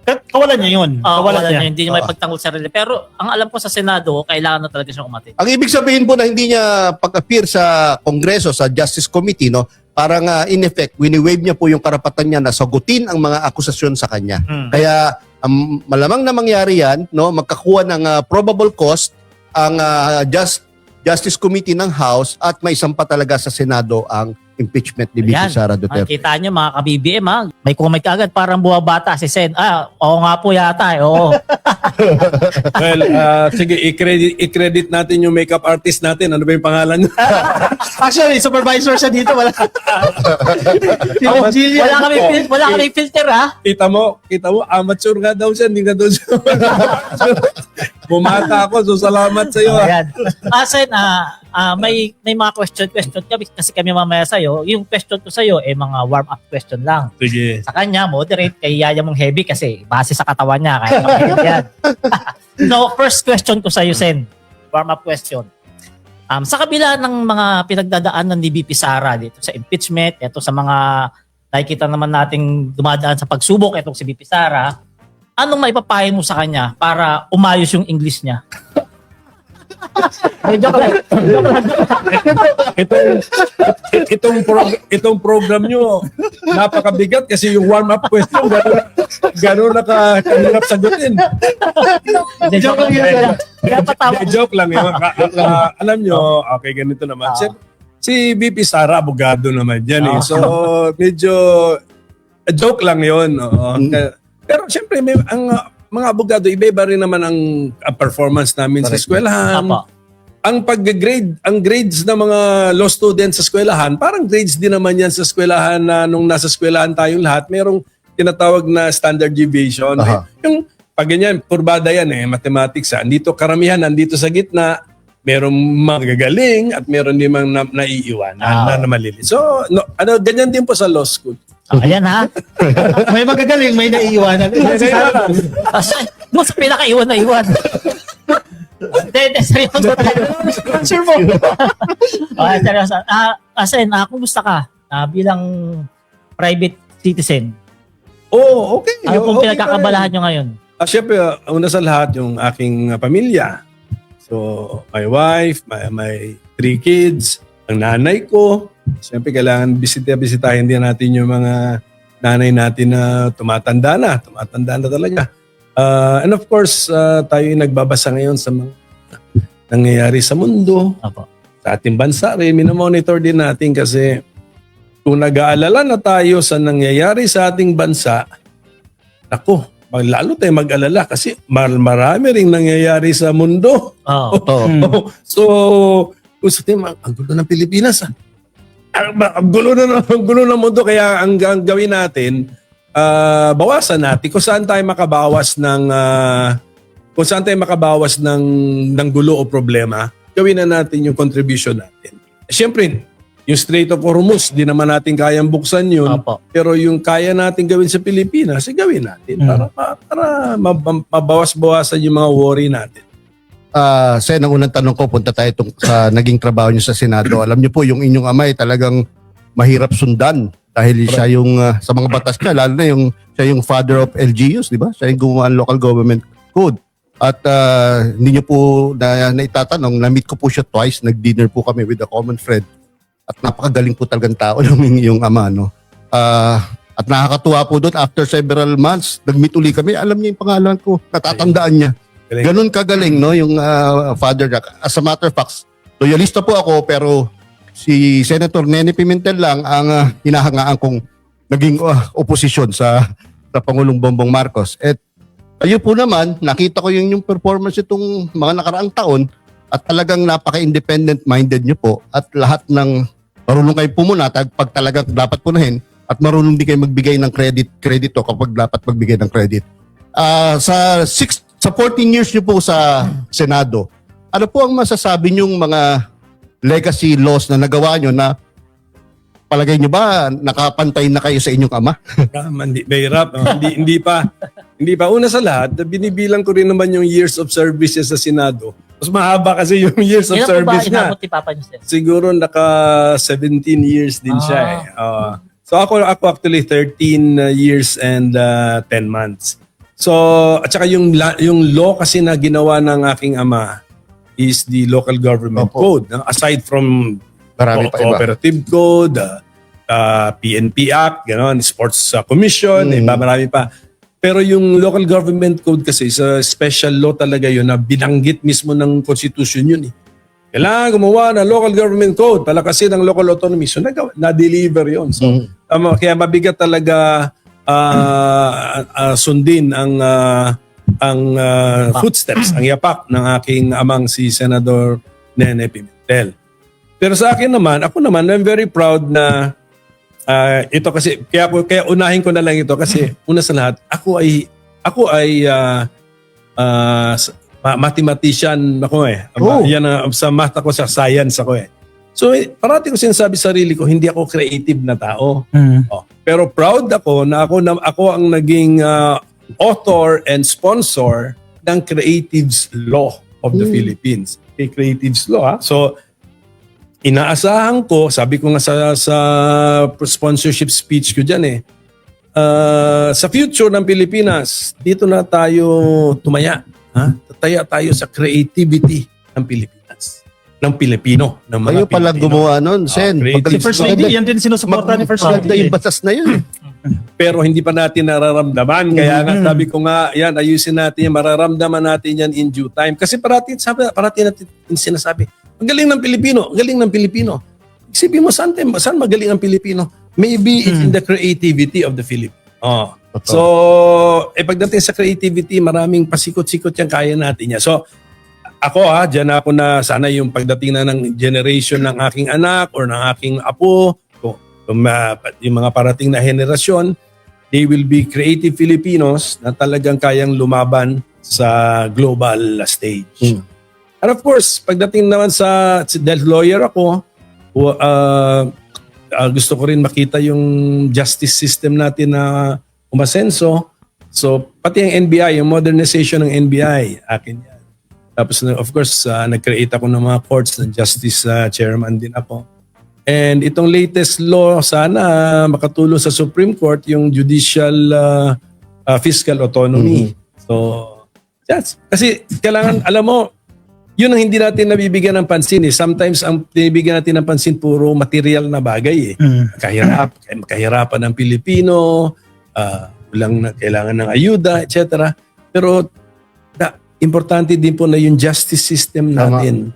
Kawalan niya yun. wala Kawalan niya. niya, hindi niya may pagtanggol sa sarili. Pero ang alam ko sa Senado, kailangan na talaga siyang umati. Ang ibig sabihin po na hindi niya pag-appear sa Kongreso, sa Justice Committee, no, parang in effect, wini-waive niya po yung karapatan niya na sagutin ang mga akusasyon sa kanya. Kaya malamang na mangyari yan, no, magkakuha ng probable cause ang Justice Committee ng House at may isampa talaga sa Senado ang impeachment ni BP Ayan. Sara Duterte. Kita niyo mga ka-BBM ha, may comment agad parang buwabata si Sen. Oo nga po yata oo. Well, sige, i-credit natin yung makeup artist natin. Ano ba yung pangalan niya? Actually, supervisor siya dito. Wala. Si Bob Gillian. Wala kami filter ha. Kita mo, amateur nga daw siya. Hindi nga daw siya. Bumata ako, so salamat sa iyo. Ayan. Sen, may mga question kami kasi kami mamaya sa'yo. sa'yo, yung question ko sa'yo, mga warm-up question lang. Sige. Sa kanya, moderate, kay Yaya mong heavy kasi base sa katawan niya, kaya mag-heavy yan. So, first question ko sa'yo, Sen. Warm-up question. Sa kabila ng mga pinagdadaanan ni VP Sara dito sa impeachment, ito sa mga nakikita naman nating dumadaan sa pagsubok, itong si VP Sara, anong maipapayo mo sa kanya para umayos yung English niya? Joke lang. Itong program nyo, napakabigat kasi yung warm-up question, gano'n nakahirap sagutin. Joke lang yan. Kaya patawa. Joke lang yun. Alam nyo, okay, ganito naman. Si VP Sara, abogado naman yan eh. So, medyo joke lang yun. Pero syempre, ang mga abogado, iba-iba rin naman ang performance namin sa eskwelahan. Apo. Ang pag-grade, ang grades ng mga law students sa eskwelahan, parang grades din naman yan sa eskwelahan na nung nasa eskwelahan tayong lahat, merong tinatawag na standard deviation. Yung pag ganyan, kurbada yan mathematics. Andito karamihan, nandito sa gitna, merong magagaling at meron din mga naiiwanan na malili. So, ganyan din po sa law school. Ayan ha. May magagaling, may naiiwanan. Doon sa pinakaiwan na iwan. Hindi, seryoso tayo. Answer mo. Seryoso. Sen, kumusta ka bilang private citizen? Oh, okay. Ano pong Okay pinagkakabalahan nyo ngayon? Siyempre, una sa lahat, yung aking pamilya. So, my wife, my 3 kids, ang nanay ko. Siyempre, kailangan bisitahin din natin yung mga nanay natin na tumatanda na talaga. And of course, tayo yung nagbabasa ngayon sa mga nangyayari sa mundo, Apo. sa ating bansa rin. Minomonitor din natin kasi kung nag-aalala na tayo sa nangyayari sa ating bansa, ako, lalo tayo mag-alala kasi marami ring nangyayari sa mundo. So, kung sa team, ang gulo ng Pilipinas. Ang gulo ng mundo. Kaya ang gawin natin, bawasan natin kung saan tayo makabawas ng gulo o problema, gawin na natin yung contribution natin. Siyempre, yung Strait of Hormuz, di naman natin kayang buksan yun. Opo. Pero yung kaya natin gawin sa Pilipinas, gawin natin para mabawas-bawasan yung mga worry natin. Sen, ang unang tanong ko, punta tayo sa naging trabaho niyo sa Senado. Alam niyo po, yung inyong amay talagang mahirap sundan dahil siya yung sa mga batas niya, lalo na siya yung father of LGUs, di ba? Siya yung gumawa ng local government code. At hindi niyo po naitatanong, na-meet ko po siya twice, nag-dinner po kami with a common friend. At napakagaling po talagang tao yung ama, no? At nakakatuwa po doon, after several months, nag-meet uli kami, alam niya yung pangalan ko, natatandaan niya. Ganun kagaling, no, yung father niya. As a matter of fact, loyalista po ako, pero si Senator Nene Pimentel lang ang hinahangaan kong naging oposisyon sa Pangulong Bongbong Marcos. At ayun po naman, nakita ko yung performance itong mga nakaraang taon at talagang napaka-independent minded niyo po at lahat ng marunong kayo pumunatag pag talagang dapat punahin at marunong din kayo magbigay ng kredito kapag dapat magbigay ng credit. Sa 14 years niyo po sa Senado, ano po ang masasabi niyong mga legacy laws na nagawa niyo na palagay niyo ba nakapantay na kayo sa inyong ama? Mahirap. Hindi pa. Una sa lahat, binibilang ko rin naman yung years of service sa Senado. Mas mahaba kasi yung years of service niya. Inabot ni Papa niyo, sir? Siguro naka 17 years din siya eh. So ako actually 13 years and 10 months. So at saka yung law kasi na ginawa ng aking ama is the local government code. Aside from Marami pa iba. cooperative code, PNP Act, gano'n, Sports Commission, marami pa. Pero yung local government code kasi sa special law talaga yun na binanggit mismo ng constitution yun eh. Kailangan gumawa ng local government code, palakasin ng local autonomy. So na-deliver yun. So, kaya mabigat talaga sundin ang footsteps, ang yapak ng aking amang si Senador Nene Pimentel. Pero sa akin naman, ako naman, I'm very proud na ito kasi, kaya unahin ko na lang ito kasi una sa lahat, ako ay mathematician ako eh. Yan, sa math ako, sa science ako eh. So parati ko sinasabi sa sarili ko, hindi ako creative na tao. Oh. Pero proud ako na ako ang naging author and sponsor ng Creatives Law of the Philippines. Okay, Creatives Law. Ha? So inaasahan ko, sabi ko nga sa sponsorship speech ko dyan sa future ng Pilipinas, dito na tayo tumaya. Ha? Tataya tayo sa creativity ng Pilipinas. Ng Pilipino. Ng mga Kayo pala Pilipino. gumawa nun, Sen. creative. Si First Lady, yan din sinusuporta ni First Maganda Lady. yung batas na yun. Pero hindi pa natin nararamdaman. Kaya nga sabi ko nga, yan, ayusin natin yan, mararamdaman natin yan in due time. Kasi parati natin sinasabi, ang galing ng Pilipino, ang galing ng Pilipino. Isipin mo, saan magaling ang Pilipino? Maybe it's in the creativity of the Philippines. Oh. So, pagdating sa creativity, maraming pasikot-sikot yan, kaya natin yan. So, ako dyan ako na sana yung pagdating na ng generation ng aking anak or ng aking apo, yung mga parating na henerasyon, they will be creative Filipinos na talagang kayang lumaban sa global stage. And of course, pagdating naman dahil lawyer ako, gusto ko rin makita yung justice system natin na umasenso. So, pati ang NBI, yung modernization ng NBI, akin yan. Tapos, of course, nag-create ako ng mga courts ng justice chairman din ako. And itong latest law, sana makatulong sa Supreme Court yung judicial fiscal autonomy. So, yes. Kasi kailangan, alam mo, yun ang hindi natin nabibigyan ng pansin. Sometimes ang binibigyan natin ng pansin puro material na bagay. Kahirapan ng Pilipino, kailangan ng ayuda, etc. Pero importante din po na yung justice system natin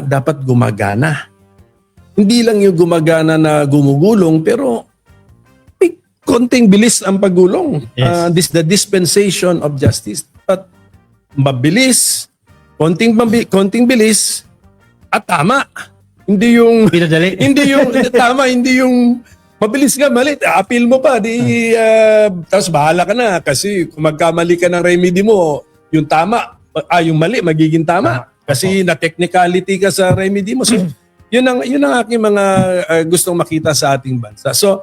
dapat gumagana. Hindi lang yung gumagana na gumugulong, pero may konting bilis ang paggulong. Yes. The dispensation of justice. But mabilis, konting bilis, at tama. Hindi yung Pinadali. tama, hindi yung mabilis ka, mali. Appeal mo pa, tapos bahala ka na kasi kung magkamali ka ng remedy mo, yung yung mali magiging tama kasi na technicality ka sa remedy mo. So, yun ang aking mga gustong makita sa ating bansa. So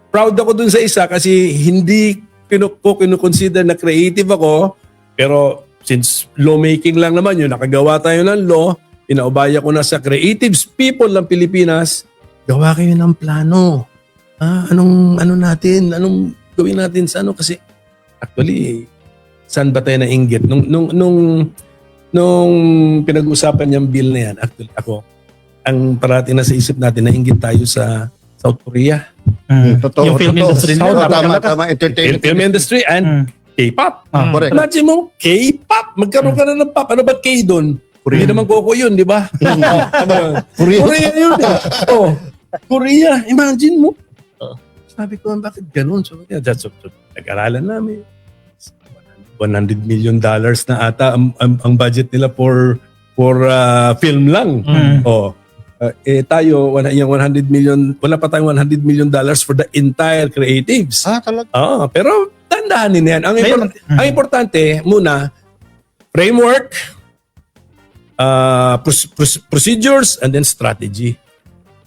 proud ako dun sa isa kasi hindi ko kinukonsider na creative ako, pero since lawmaking lang naman yun, nakagawa tayo ng law, inaubaya ko na sa creative people ng Pilipinas, gawa kayo ng plano. Anong gawin natin sa kasi actually, saan ba tayo nainggit? Nung pinag-usapan yung bill na yan, actually ang parati na sa isip natin, nainggit tayo sa South Korea. Totoo. Yung film industry nila, Tama. Entertainment. Film industry and K-pop. Correct. Imagine mo, K-pop. Magkaroon ka na ng pop. Ano ba K doon? Hindi naman Coco yun, di ba? Korea yun. Korea. Imagine mo. Sabi ko, bakit ganun? So, nag-aralan namin. $100 million na ata ang budget nila for film lang. Tayo, yung 100 million, wala pa tayong $100 million for the entire creatives. Talaga. Pero tandaan yan. Ang importante, muna, framework, procedures, and then strategy.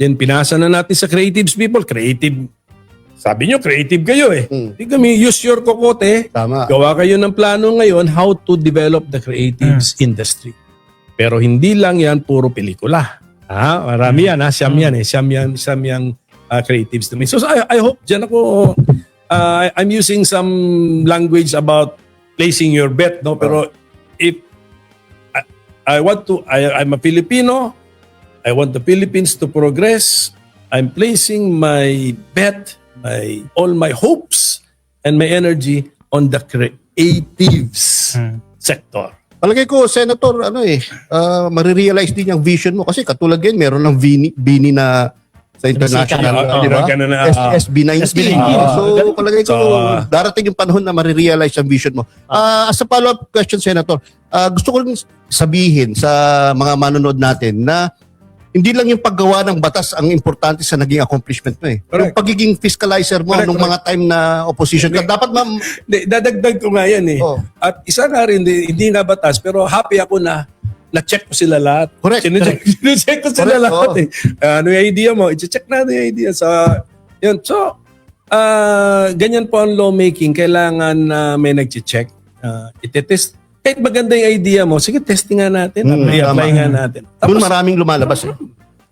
Then pinasa na natin sa creatives people. Creative. Sabi nyo, creative kayo eh. Hindi kami, use your kokote. Tama. Gawa kayo ng plano ngayon how to develop the creatives industry. Pero hindi lang yan puro pelikula. Marami yan. Siyam yan eh. Siyam yang creatives to me. So I hope dyan ako, I'm using some language about placing your bet. No? Pero if I'm a Filipino, I want the Philippines to progress. I'm placing my bet, all my hopes and my energy on the creatives sector. Palagay ko, Senator, marirealize din yung vision mo. Kasi katulad yan, meron ng Bini na sa international, di ba? SB19. So, palagay ko, darating yung panahon na marirealize ang vision mo. As a follow-up question, Senator, gusto ko rin sabihin sa mga manonood natin na hindi lang yung paggawa ng batas ang importante sa naging accomplishment mo eh. Yung pagiging fiscalizer mo nung mga time na opposition ka. Dapat dadagdag ko nga yan eh. At isa nga rin, hindi nga batas, pero happy ako na na-check ko sila lahat. Correct. Sine-check ko sila Correct, lahat oo. eh. Ano yung idea mo? I-check natin yung idea. Yun. So, ganyan po ang lawmaking. Kailangan na may nag-check. Itetest. Kahit maganda yung idea mo, sige, testing nga natin. I-apply tama. nga natin. Doon maraming lumalabas eh.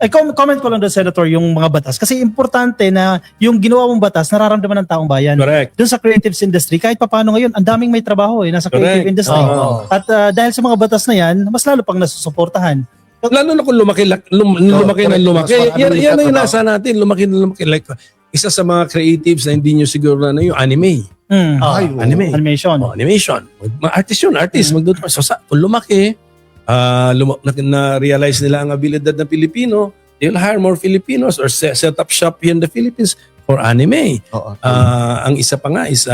Comment ko lang doon, Senator, yung mga batas. Kasi importante na yung ginawa mong batas, nararamdaman ng taong bayan. Correct. Doon sa creatives industry, kahit papaano ngayon, ang daming may trabaho nasa creative Correct. industry. Oo. At dahil sa mga batas na yan, mas lalo pang nasusuportahan. Lalo na kung lumaki ng lumaki. Mas Yan marami ang nagtatrabaho. nasa natin. Lumaki ng lumaki. Like, isa sa mga creatives na hindi nyo siguro na yung anime. Ay, oo. Anime. Animation. Animation. Mga artist. Magduduma. So, kung lumaki, na-realize nila ang abilidad ng Pilipino, they'll hire more Filipinos or set up shop here in the Philippines for anime. Oo. Ang isa pa nga is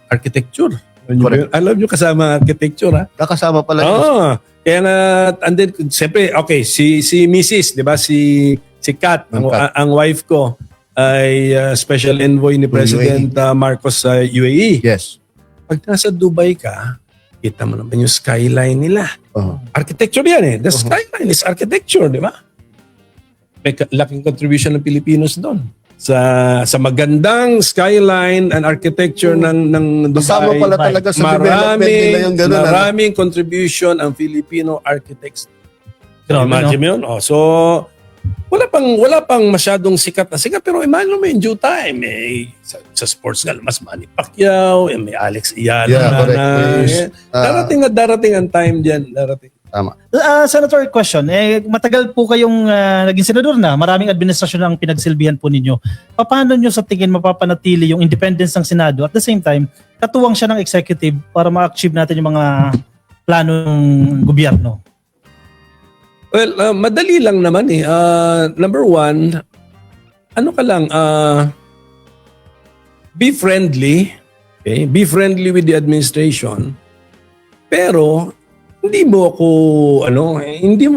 architecture. Correct. Alam nyo kasama architecture, ha? Kakasama pala. Kaya na, and then, siyempre, okay, si Mrs., di ba, si Kat, ang wife ko, ay special envoy ni President Marcos sa UAE. Yes. Pag nasa Dubai ka, kita mo naman yung skyline nila. Oo. Architecture yan eh. The skyline is architecture, di ba? May laking contribution ng Pilipinos doon. Sa magandang skyline and architecture ng Dubai. Kasama pala talaga sa development nila yung gano'n. Maraming contribution ang Filipino architects. Grabe, Imagine mo yun. So, wala pang masyadong sikat na sikat. Pero imagine mo in due time. Sa sports nga, mas Manny Pacquiao, may Alex Ayala Yeah, correct. Darating ang time dyan. Darating. Tama. Senator, question. Matagal po kayong naging senador na. Maraming administrasyon ang pinagsilbihan po ninyo. Paano nyo sa tingin mapapanatili yung independence ng Senado at the same time, katuwang siya ng executive para ma-achieve natin yung mga plano ng gobyerno? Well, madali lang naman eh. Number one, be friendly. Okay? Be friendly with the administration. Pero, hindi mo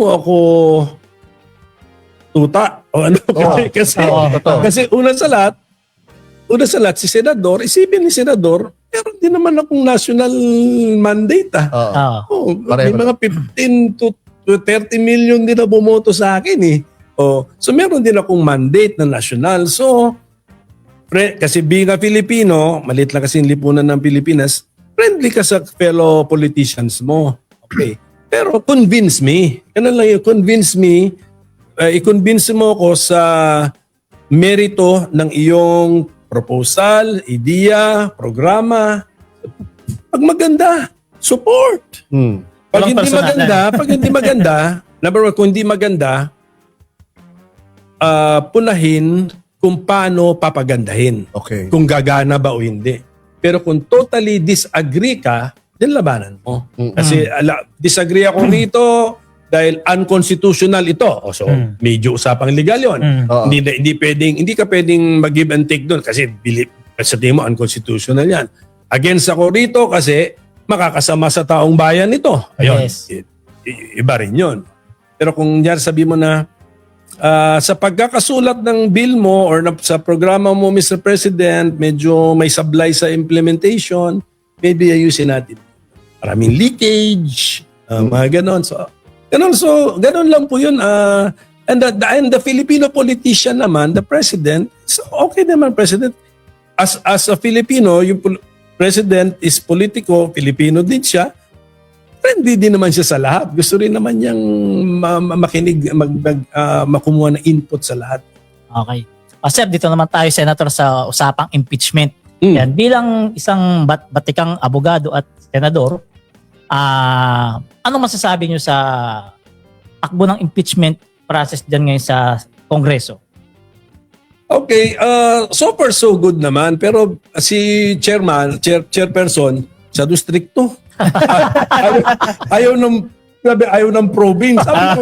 ako tuta o ano. Kasi una sa lahat, si Senador, isipin ni Senador, meron din naman akong national mandate may mga 15 to 30 million din na bumoto sa akin eh. So meron din akong mandate na national. So, kasi being a Filipino, maliit lang kasi yung lipunan ng Pilipinas, friendly ka sa fellow politicians mo. Okay. Pero convince me. Ganun lang yun. Convince me. I-convince mo ko sa merito ng iyong proposal, idea, programa. Pag maganda, support. Pag hindi maganda, number one, kung hindi maganda, punahin kung paano papagandahin. Okay. Kung gagana ba o hindi. Pero kung totally disagree ka, din labanan mo. Kasi disagree ako rito dahil unconstitutional ito. So, medyo usapang legal yun. Hindi ka pwedeng mag-give and take doon kasi sa tingin mo unconstitutional yan. Against ako rito kasi makakasama sa taong bayan ito. Ayun. Yes. Iba rin yun. Pero kung sabi mo na sa pagkakasulat ng bill mo or sa programa mo, Mr. President, medyo may sablay sa implementation, maybe ayusin natin. Maraming leakage, mga ganon. So, ganon lang po yun. And the Filipino politician naman, the President, is okay naman, President. As a Filipino, yung President is politiko, Filipino din siya, friendly din naman siya sa lahat. Gusto rin naman niyang makinig, makumuha ng input sa lahat. Okay. Sir, dito naman tayo, Senator, sa usapang impeachment. Yan, bilang isang batikang abogado at senador, anong masasabi nyo sa takbo ng impeachment process dyan ngayon sa Kongreso? Okay, so far so good naman. Pero si chairperson, siya do stricto. ayaw ng probing. Sabi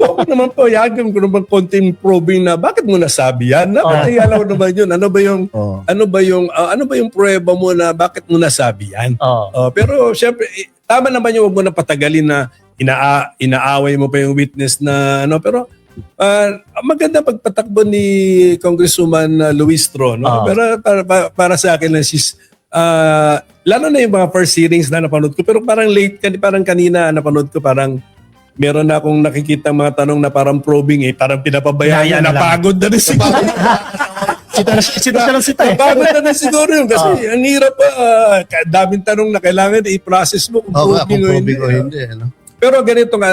ko naman po, yagam ko naman konting probing na bakit mo nasabi yan? Napatayalaw naman yun. Ano ba yung prueba mo na bakit mo nasabi yan? Pero syempre, tama naman yung wag mo na patagalin na inaaway mo pa yung witness na pero maganda pagpatakbo ni Congresswoman Luistro, no? Pero para sa akin lang lalo na yung mga first hearings na napanood ko, pero parang late, parang kanina napanood ko, parang meron na akong nakikita mga tanong na parang probing parang pinapabayaan Hinahayaan na, na lang. napagod na rin siguro. Sita lang sita eh. Napagod na rin siguro yun kasi ang hirap pa. Daming tanong na kailangan i-process mo kung Oo nga, probing kung o probing o hindi. hindi. Ano? Pero ganito nga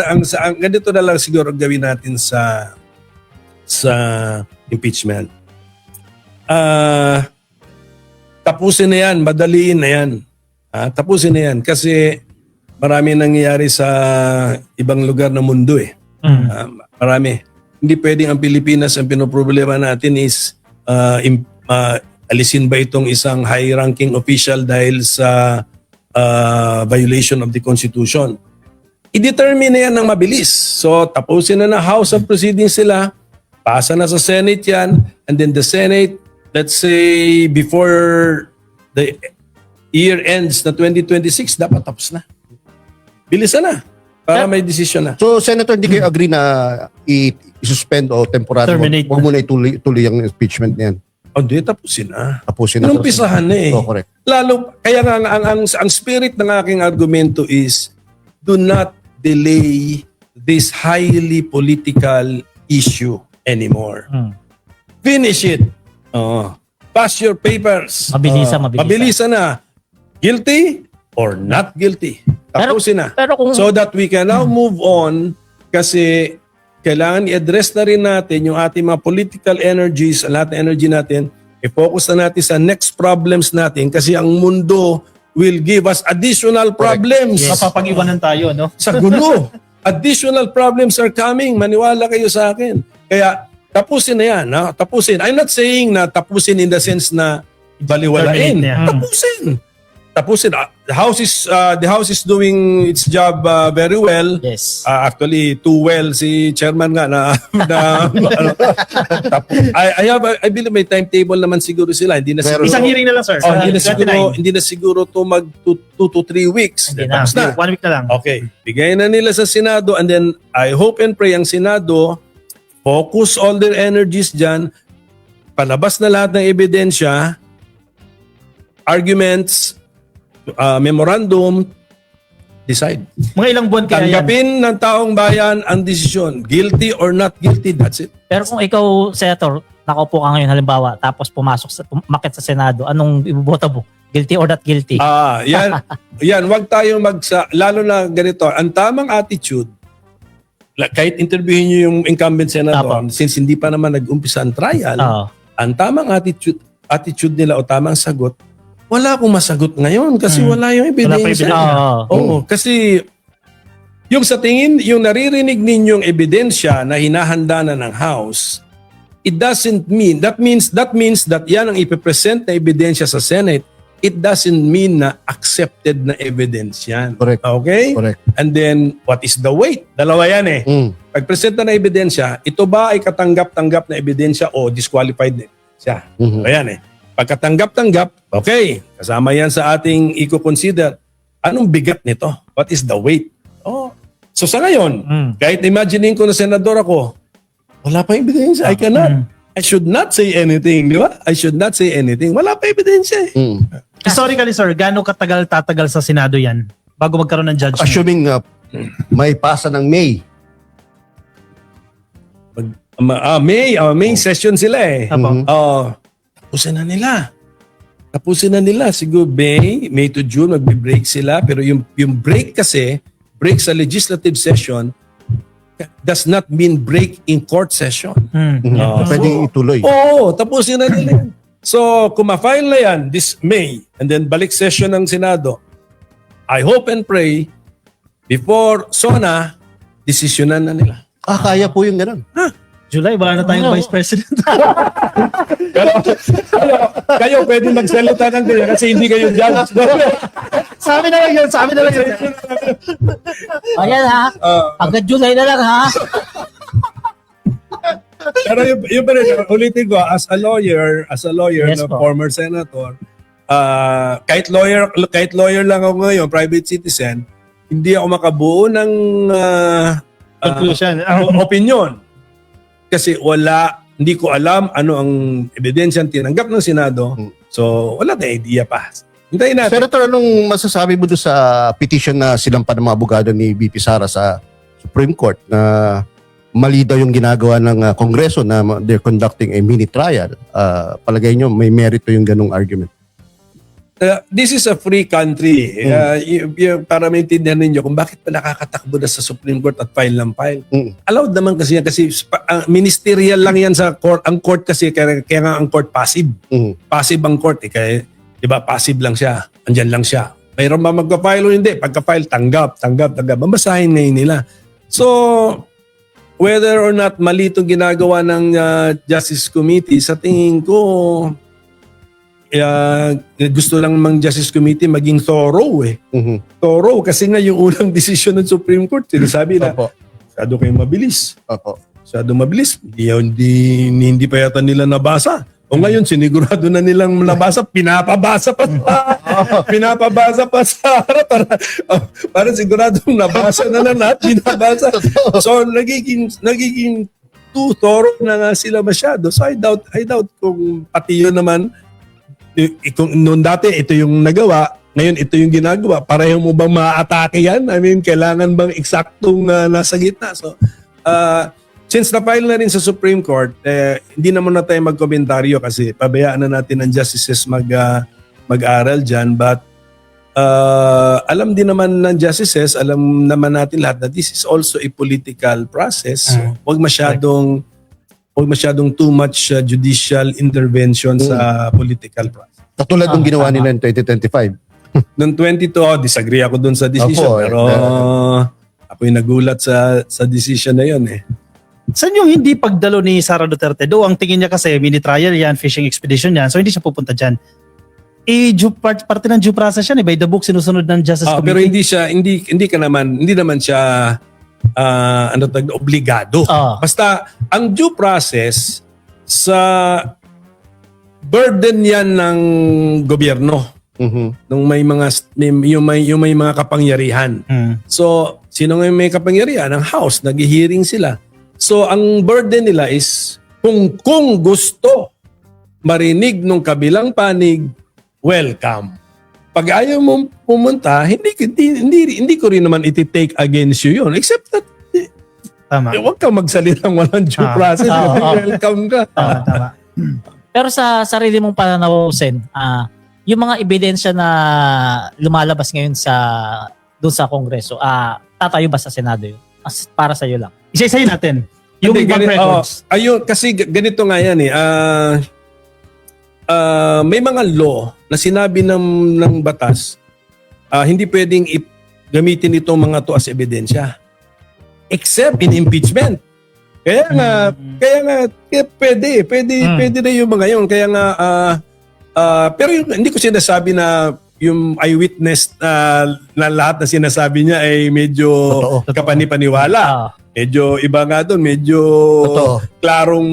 ganito na lang siguro gawin natin sa impeachment. Tapusin na yan, madaliin na yan. Tapusin na yan kasi marami nangyayari sa ibang lugar ng mundo eh. Marami. Hindi pwedeng ang Pilipinas ang pinoproblema natin is alisin ba itong isang high-ranking official dahil sa violation of the Constitution. I-determine na yan ng mabilis. So tapusin na House of Proceedings sila, pasa na sa Senate yan, and then the Senate, let's say before the year ends na 2026, dapat tapos na. Bilisan na para may decision na. So, Senator, hindi kayo agree na i-suspend o temporary? Terminate Huwag mo na ituloy ang impeachment niyan. Hindi, tapusin na. Tapusin na. Inumpisahan na eh. Oh, correct. Lalo, kaya nga ang spirit ng aking argumento is do not delay this highly political issue anymore. Finish it. Pass your papers. Mabilisan. Mabilisan na. Guilty or not guilty. Tapusin na. Pero kung So that we can now move on kasi kailangan i-address na rin natin yung ating mga political energies, ang lahat ng energy natin, i-focus na natin sa next problems natin kasi ang mundo will give us additional problems. Mapapag-iwanan tayo, no? Sa gulo. Additional problems are coming. Maniwala kayo sa akin. Kaya tapusin na yan. Ha? Tapusin. I'm not saying na tapusin in the sense na baliwalain. Terminate na yan. Tapusin. Tapusin. The house is doing its job very well. yes. Actually, too well si chairman nga na ano, I believe may timetable naman siguro sila. Hindi na siguro. Isang hearing na lang, sir. Oh, Sa hindi na siguro to mag 2 to 3 weeks. Hindi na. Tapos na. 1 week na lang. Okay. Bigay na nila sa Senado and then I hope and pray ang Senado focus all their energies dyan. Palabas na lahat ng ebidensya, arguments, memorandum, decide. Mga ilang buwan kaya yan? Tanggapin ng taong bayan ang desisyon. Guilty or not guilty, that's it. Pero kung ikaw, Senator, nakaupo ka ngayon halimbawa, tapos umakit sa Senado, anong ibuboto mo? Guilty or not guilty? Yan, wag tayo lalo na ganito, ang tamang attitude, kahit interviewin nyo yung incumbent senator, since hindi pa naman nag-umpisa ang trial, Oo. ang tamang attitude nila o tamang sagot, wala akong masagot ngayon kasi wala yung ebidensya. Oo, kasi yung sa tingin, yung naririnig ninyong ebidensya na hinahanda na ng House, it doesn't mean, that means that yan ang ipipresent na ebidensya sa Senate, it doesn't mean na accepted na evidence yan. Correct. Okay? Correct. And then, what is the weight? Dalawa yan eh. Pag-present na ebidensya, ito ba ay katanggap-tanggap na ebidensya o disqualified siya? Ayan eh. Pagkatanggap-tanggap, okay, kasama yan sa ating i-consider. Anong bigat nito? What is the weight? So sa ngayon, kahit imaginein ko na senador ako, wala pa ebidensya. I cannot. I should not say anything, di ba? I should not say anything. Wala pa ebidensya eh. Historically, sir, gaano tatagal sa Senado yan bago magkaroon ng judgment? Assuming may pasa ng May. May session sila eh. Apo. Tapusin na nila. Siguro May to June, magbe-break sila. Pero yung break kasi, break sa legislative session, does not mean break in court session. Pwedeng ituloy. Oo, tapusin na nila yan. So, kung ma-file na yan this May, and then balik session ng Senado, I hope and pray, before SONA, desisyonan na nila. Kaya po yung ganun. July, wala na tayong vice president. Kayo pwede magsalita ng ganyan kasi hindi kayo judge. Sa amin na lang yun. Ayan ha. Hanggang July na lang ha. Pero yung pa rin, ulitin ko, as a lawyer Yes na po. former senator, kahit lawyer lang ako ngayon, private citizen, hindi ako makabuo ng Conclusion. opinion. Kasi hindi ko alam ano ang ebidensya tinanggap ng Senado. So, wala tayong idea pa. Hintayin natin. Senator, anong masasabi mo doon sa petition na silampan ng mga abogado ni BP Sara sa Supreme Court na mali daw yung ginagawa ng Kongreso na they're conducting a mini trial. Palagay nyo, may merito yung ganung argument. This is a free country. Para maintindihan ninyo kung bakit pa nakakatakbo na sa Supreme Court at file ng file. Allowed naman kasi yan kasi ministerial lang yan sa court. Ang court kasi, kaya nga ang court passive. Passive ang court. Kaya, diba, passive lang siya. Andyan lang siya. Mayroon ba magpa-file o hindi? Pagka-file, tanggap. Mabasahin ngayon nila. So, whether or not mali itong ginagawa ng Justice Committee, sa tingin ko, gusto lang ng Justice Committee maging thorough Thorough kasi nga yung unang desisyon ng Supreme Court, sinasabi na, masyado kayong mabilis. Masyado mabilis. Hindi pa yata nila nabasa. O ngayon, sinigurado na nilang nabasa, pinapabasa pa sa harap para siguradong nabasa na lahat, pinabasa. So, nagiging too thorough na nga sila masyado. So, I doubt kung pati yun naman, kung noon dati ito yung nagawa, ngayon ito yung ginagawa, pareho mo bang ma-atake yan? I mean, kailangan bang eksaktong nasa gitna? So, since na-file na rin sa Supreme Court, hindi naman na tayo magkomentaryo kasi pabayaan na natin ang justices mag-aral dyan. But alam din naman ng justices, alam naman natin lahat na this is also a political process. Huwag masyadong too much judicial intervention sa political process. Katulad ng ginawa nila in 2025. Noong 22, disagree ako dun sa decision. Opo, pero ako'y nagulat sa decision na yun Saan yung hindi pagdalo ni Sara Duterte? Do ang tingin niya kasi mini trial yan, fishing expedition yan, so hindi siya pupunta dyan. Parte ng due process yan by the book sinusunod ng Justice Committee. Pero hindi naman siya obligado. Basta ang due process sa burden yan ng gobyerno. Nung may mga kapangyarihan. So, sino nga may kapangyarihan? Ang House, nag-hearing sila. So, ang burden nila is kung gusto marinig nung kabilang panig, welcome. Pag ayaw mo pumunta, hindi ko rin naman iti-take against you yun. Except that, huwag kang magsalitang walang due process. Welcome ka. Tama. Pero sa sarili mong pananaw, Sen, yung mga ebidensya na lumalabas ngayon doon sa Kongreso, tatayo ba sa Senado yun? Para sa iyo lang. Isa-isayin natin. Yung bank records. Ayun, kasi ganito nga yan may mga law na sinabi ng batas, hindi pwedeng gamitin itong mga to as ebidensya. Except in impeachment. Kaya nga pwede na yung mga yun. Kaya nga, pero hindi ko sinasabi na yung eyewitness na lahat na sinasabi niya ay medyo kapanipaniwala. Medyo iba nga doon, medyo klarong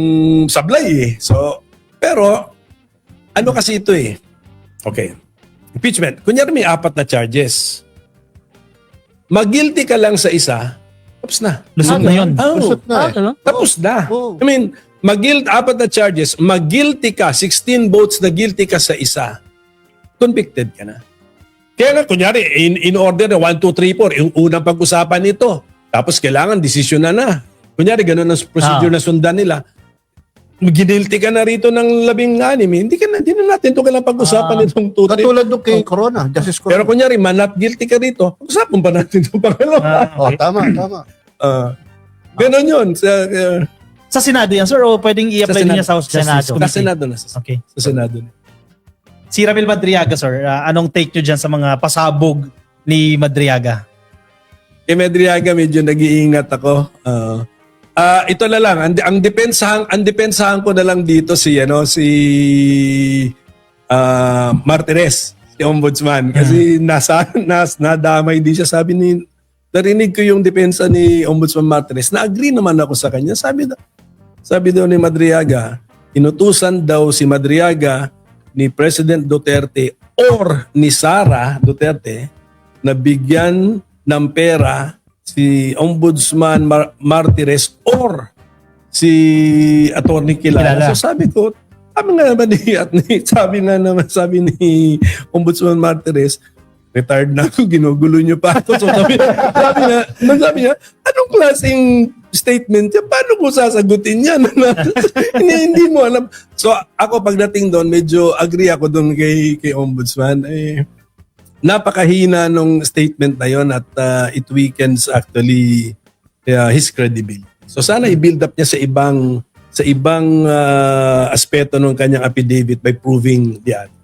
sablay So, pero ano kasi ito Okay. Impeachment. Kunyari may 4 na charges. Mag-guilty ka lang sa isa, tapos na. Lusot na yun. Lusot na Tapos na. I mean, 4 na charges, mag-guilty ka, 16 votes na guilty ka sa isa, convicted ka na. Kaya nga, kunyari, in order na 1, 2, 3, 4, yung unang pag-usapan nito, tapos kailangan, desisyon na. Kunyari, ganun ang procedure na sundan nila. Ginilty ka na rito ng 16, hindi na natin ito kailangan pag-usapan itong 2, 3. Katulad nung kay Corona, Justice Corona. Pero kunyari, not guilty ka rito, pag-usapan pa natin itong pangalawa. Tama. Ganun yun. Sa Senado yan, sir, o pwedeng i-apply niya sa House Justice Committee? Sa Senado na. Okay. Sa Senado na. Si Ramil Madriaga, sir, anong take nyo dyan sa mga pasabog ni Madriaga? Kay Madriaga, medyo nag-iingat ako. Ito na lang, ang depensahan ko na lang dito si Martires, si Ombudsman. Kasi nadamay din siya. Narinig ko yung depensa ni Ombudsman Martires. Na-agree naman ako sa kanya. Sabi daw ni Madriaga, inutusan daw si Madriaga ni President Duterte or ni Sara Duterte na bigyan ng pera si Ombudsman Martires or si Attorney Kilala. So sabi ni Ombudsman Martires, retired na ako, ginugulo niyo pa ako. So sabi niya, anong klaseng statement niya? Paano ko sasagutin yan? hindi mo alam. So ako pagdating doon, medyo agree ako doon kay Ombudsman. Napakahina nung statement na yon at it weakens actually his credibility. So sana i-build up niya sa ibang aspeto ng kanyang affidavit by proving the others.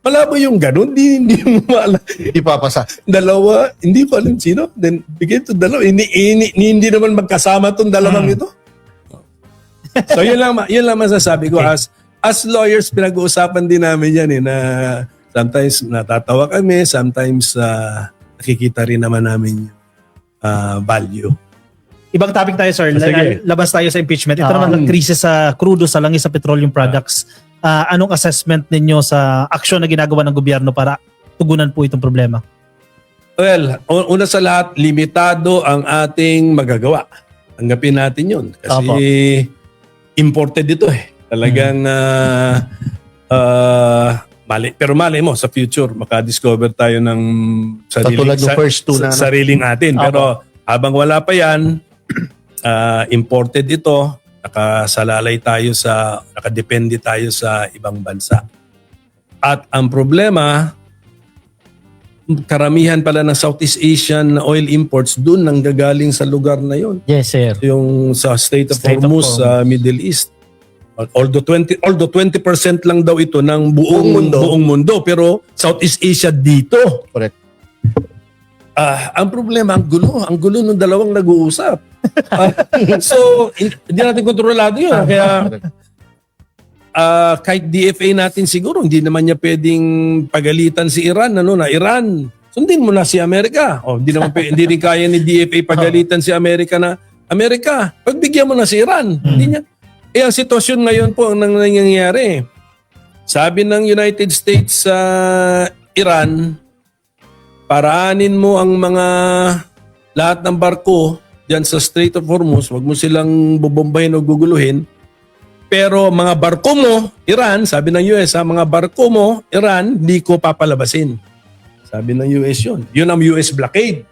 Malabo yung ganun, hindi mo alam. Ipapasa. Dalawa, hindi ko alam sino. Then, bigay ito dalawa. Hindi naman magkasama itong dalawang ito. So, yun lang masasabi ko. As lawyers, pinag-uusapan din namin yan na sometimes natatawa kami, sometimes nakikita rin naman namin yung value. Ibang topic tayo, sir. Sige. Labas tayo sa impeachment. Ito naman ang krisis sa crudo, sa langis, sa petroleum products. Anong assessment ninyo sa aksyon na ginagawa ng gobyerno para tugunan po itong problema? Well, una sa lahat, limitado ang ating magagawa. Tanggapin natin yun. Kasi imported ito Talagang mali. Pero mali mo, sa future, makadiscover tayo ng Katulad ng first two na sariling atin. Pero habang wala pa yan, imported ito, nakadepende tayo sa ibang bansa. At ang problema, karamihan pala ng Southeast Asian oil imports doon nanggagaling sa lugar na yon. Yes, sir. Yung sa Strait of Hormuz sa Middle East. Although 20% lang daw ito ng buong mundo, pero Southeast Asia dito. Correct. Ang problema, ang gulo ng dalawang nag-uusap. So, hindi natin kontrolado yun. Kaya, kahit DFA natin siguro, hindi naman niya pwedeng pagalitan si Iran. Iran, sundin mo na si Amerika. Hindi rin kaya ni DFA pagalitan si Amerika na, Amerika, pagbigyan mo na si Iran. Hindi niya. Ang sitwasyon ngayon po ang nangyayari. Sabi ng United States sa Iran, paraanin mo ang lahat ng barko diyan sa Strait of Hormuz, wag mo silang bobombahin o guguluhin. Pero mga barko mo, Iran, sabi ng US, mga barko mo, Iran, hindi ko papalabasin. Sabi ng US yun. Yun ang US blockade.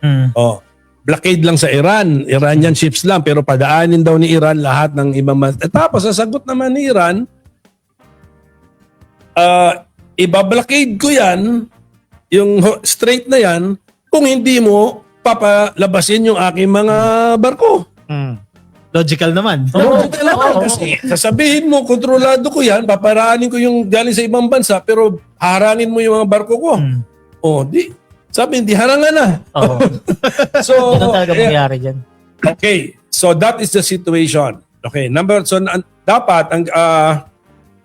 Blockade lang sa Iran. Iranian ships lang, pero padaanin daw ni Iran lahat ng ibang tapos, sasagot naman ni Iran, iba-blockade ko yan, yung strait na yan, kung hindi mo papalabasin yung aking mga barko. Logical naman. Logical naman. Kasi sasabihin mo, kontrolado ko yan, paparaanin ko yung galing sa ibang bansa, pero harangin mo yung mga barko ko. Sabi, hindi harangan na. So, Ganun talaga mangyayari dyan. okay. So, that is the situation. Okay. Dapat,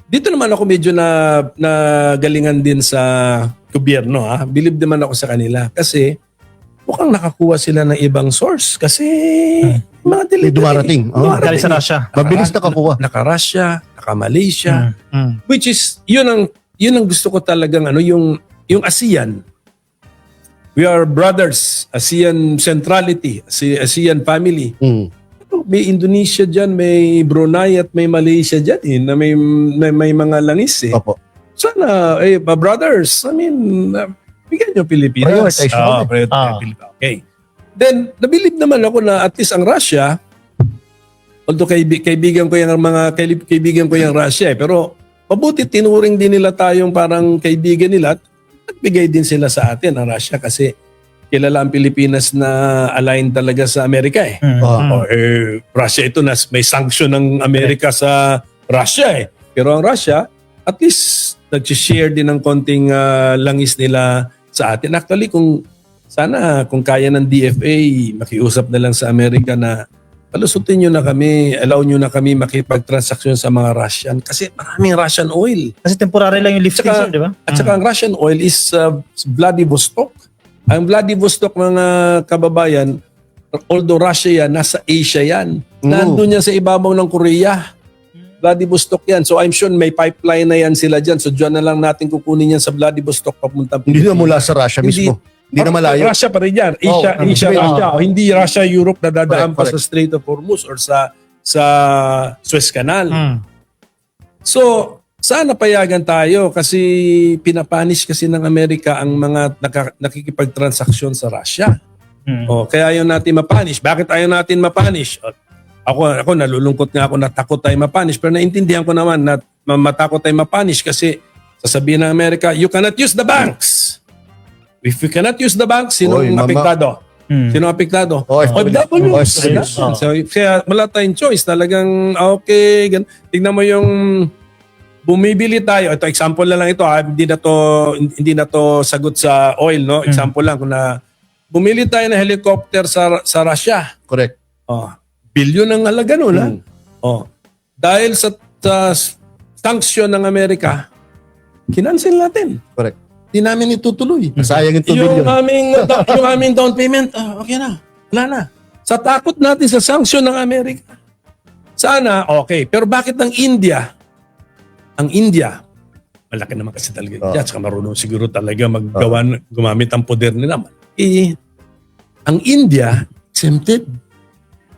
dito naman ako medyo na galingan din sa gobyerno. Believe naman ako sa kanila. Kasi, mukhang nakakuha sila ng ibang source. Kasi, mga delivery. Dumarating. Galing sa Russia. Mabilis nakakuha. Naka-Russia, naka-Malaysia. Which is, yun ang gusto ko talagang, yung ASEAN. We are brothers, ASEAN centrality, ASEAN family. May Indonesia dyan, may Brunei at may Malaysia dyan na may mga langis Opo. Sana, brothers, bigyan nyo Pilipinas. Prioritize Okay. Then, nabilib naman ako na at least ang Russia, although kaibigan ko yung Russia pero mabuti tinuring din nila tayong parang kaibigan nila at nagbigay din sila sa atin ang Russia kasi kilala ang Pilipinas na aligned talaga sa Amerika Russia ito na may sanction ng Amerika sa Russia Pero ang Russia, at least nag-share din ng konting langis nila sa atin. Actually, kung kaya ng DFA, makiusap na lang sa Amerika na palusutin nyo na kami, allow nyo na kami makipag-transaksyon sa mga Russian kasi maraming Russian oil. Kasi temporary lang yung lifting, sir, di ba? At saka ang Russian oil is Vladivostok. Ang Vladivostok, mga kababayan, although Russia yan, nasa Asia yan. Nandun yan sa ibabaw ng Korea. Vladivostok yan. So I'm sure may pipeline na yan sila dyan. So dyan na lang natin kukunin yan sa Vladivostok papunta. Hindi na mula sa Russia mismo. Hindi na malayo. Russia pa rin yan. Asia, Russia. Hindi Russia, Europe na dadaan pa sa Strait of Hormuz or sa Suez Canal. So, sana payagan tayo kasi pinapanish kasi ng Amerika ang mga nakikipagtransaksyon sa Russia. O, kaya ayaw natin mapanish. Bakit ayaw natin mapanish? Ako nalulungkot nga ako, natakot tayo mapanish. Pero naintindihan ko naman na matakot tayo mapanish kasi sasabihin ng Amerika, you cannot use the banks. If you cannot use the banks, sinong apektado? Sino apektado? OFW. So, kaya wala tayong choice. Talagang, okay, tignan mo yung bumibili tayo. Ito, example na lang ito. Hindi na to sagot sa oil, no? Example lang kung na bumili tayo ng helicopter sa Russia. Correct. Bilyon ang halaga nun, ha? Dahil sa sanction ng Amerika, kinancel natin. Correct. Hindi namin itutuloy. Sayang yung 2 billion. Yung aming down payment, okay na. Wala na. Sa takot natin sa sanction ng Amerika. Sana, okay. Pero bakit ang India? Ang India, malaki naman kasi talaga India. Tsaka marunong siguro talaga gumamit ang poder nila. Ang India, exempted.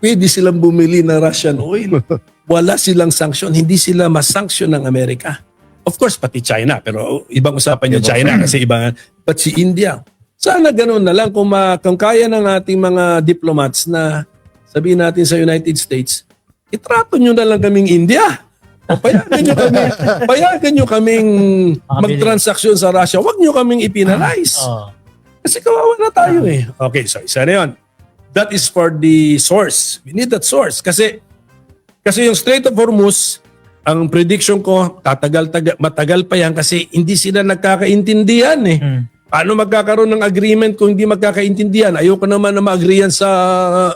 Pwede silang bumili ng Russian oil. Wala silang sanction. Hindi sila masanction ng Amerika. Of course, pati China. Pero ibang usapan yung China kasi iba. But si India, sana ganun na lang kung kaya ng ating mga diplomats na sabihin natin sa United States, itrato nyo na lang kaming India. O payagan nyo kaming magtransaksyon sa Russia. Huwag nyo kaming ipinalize. Kasi kawawa na tayo eh. Okay, so isa na yun. That is for the source. We need that source. Kasi yung Strait of Hormuz, ang prediction ko, matagal pa yan kasi hindi sila nagkakaintindihan eh. Paano magkakaroon ng agreement kung hindi magkakaintindihan? Ayoko naman na ma-agree yan sa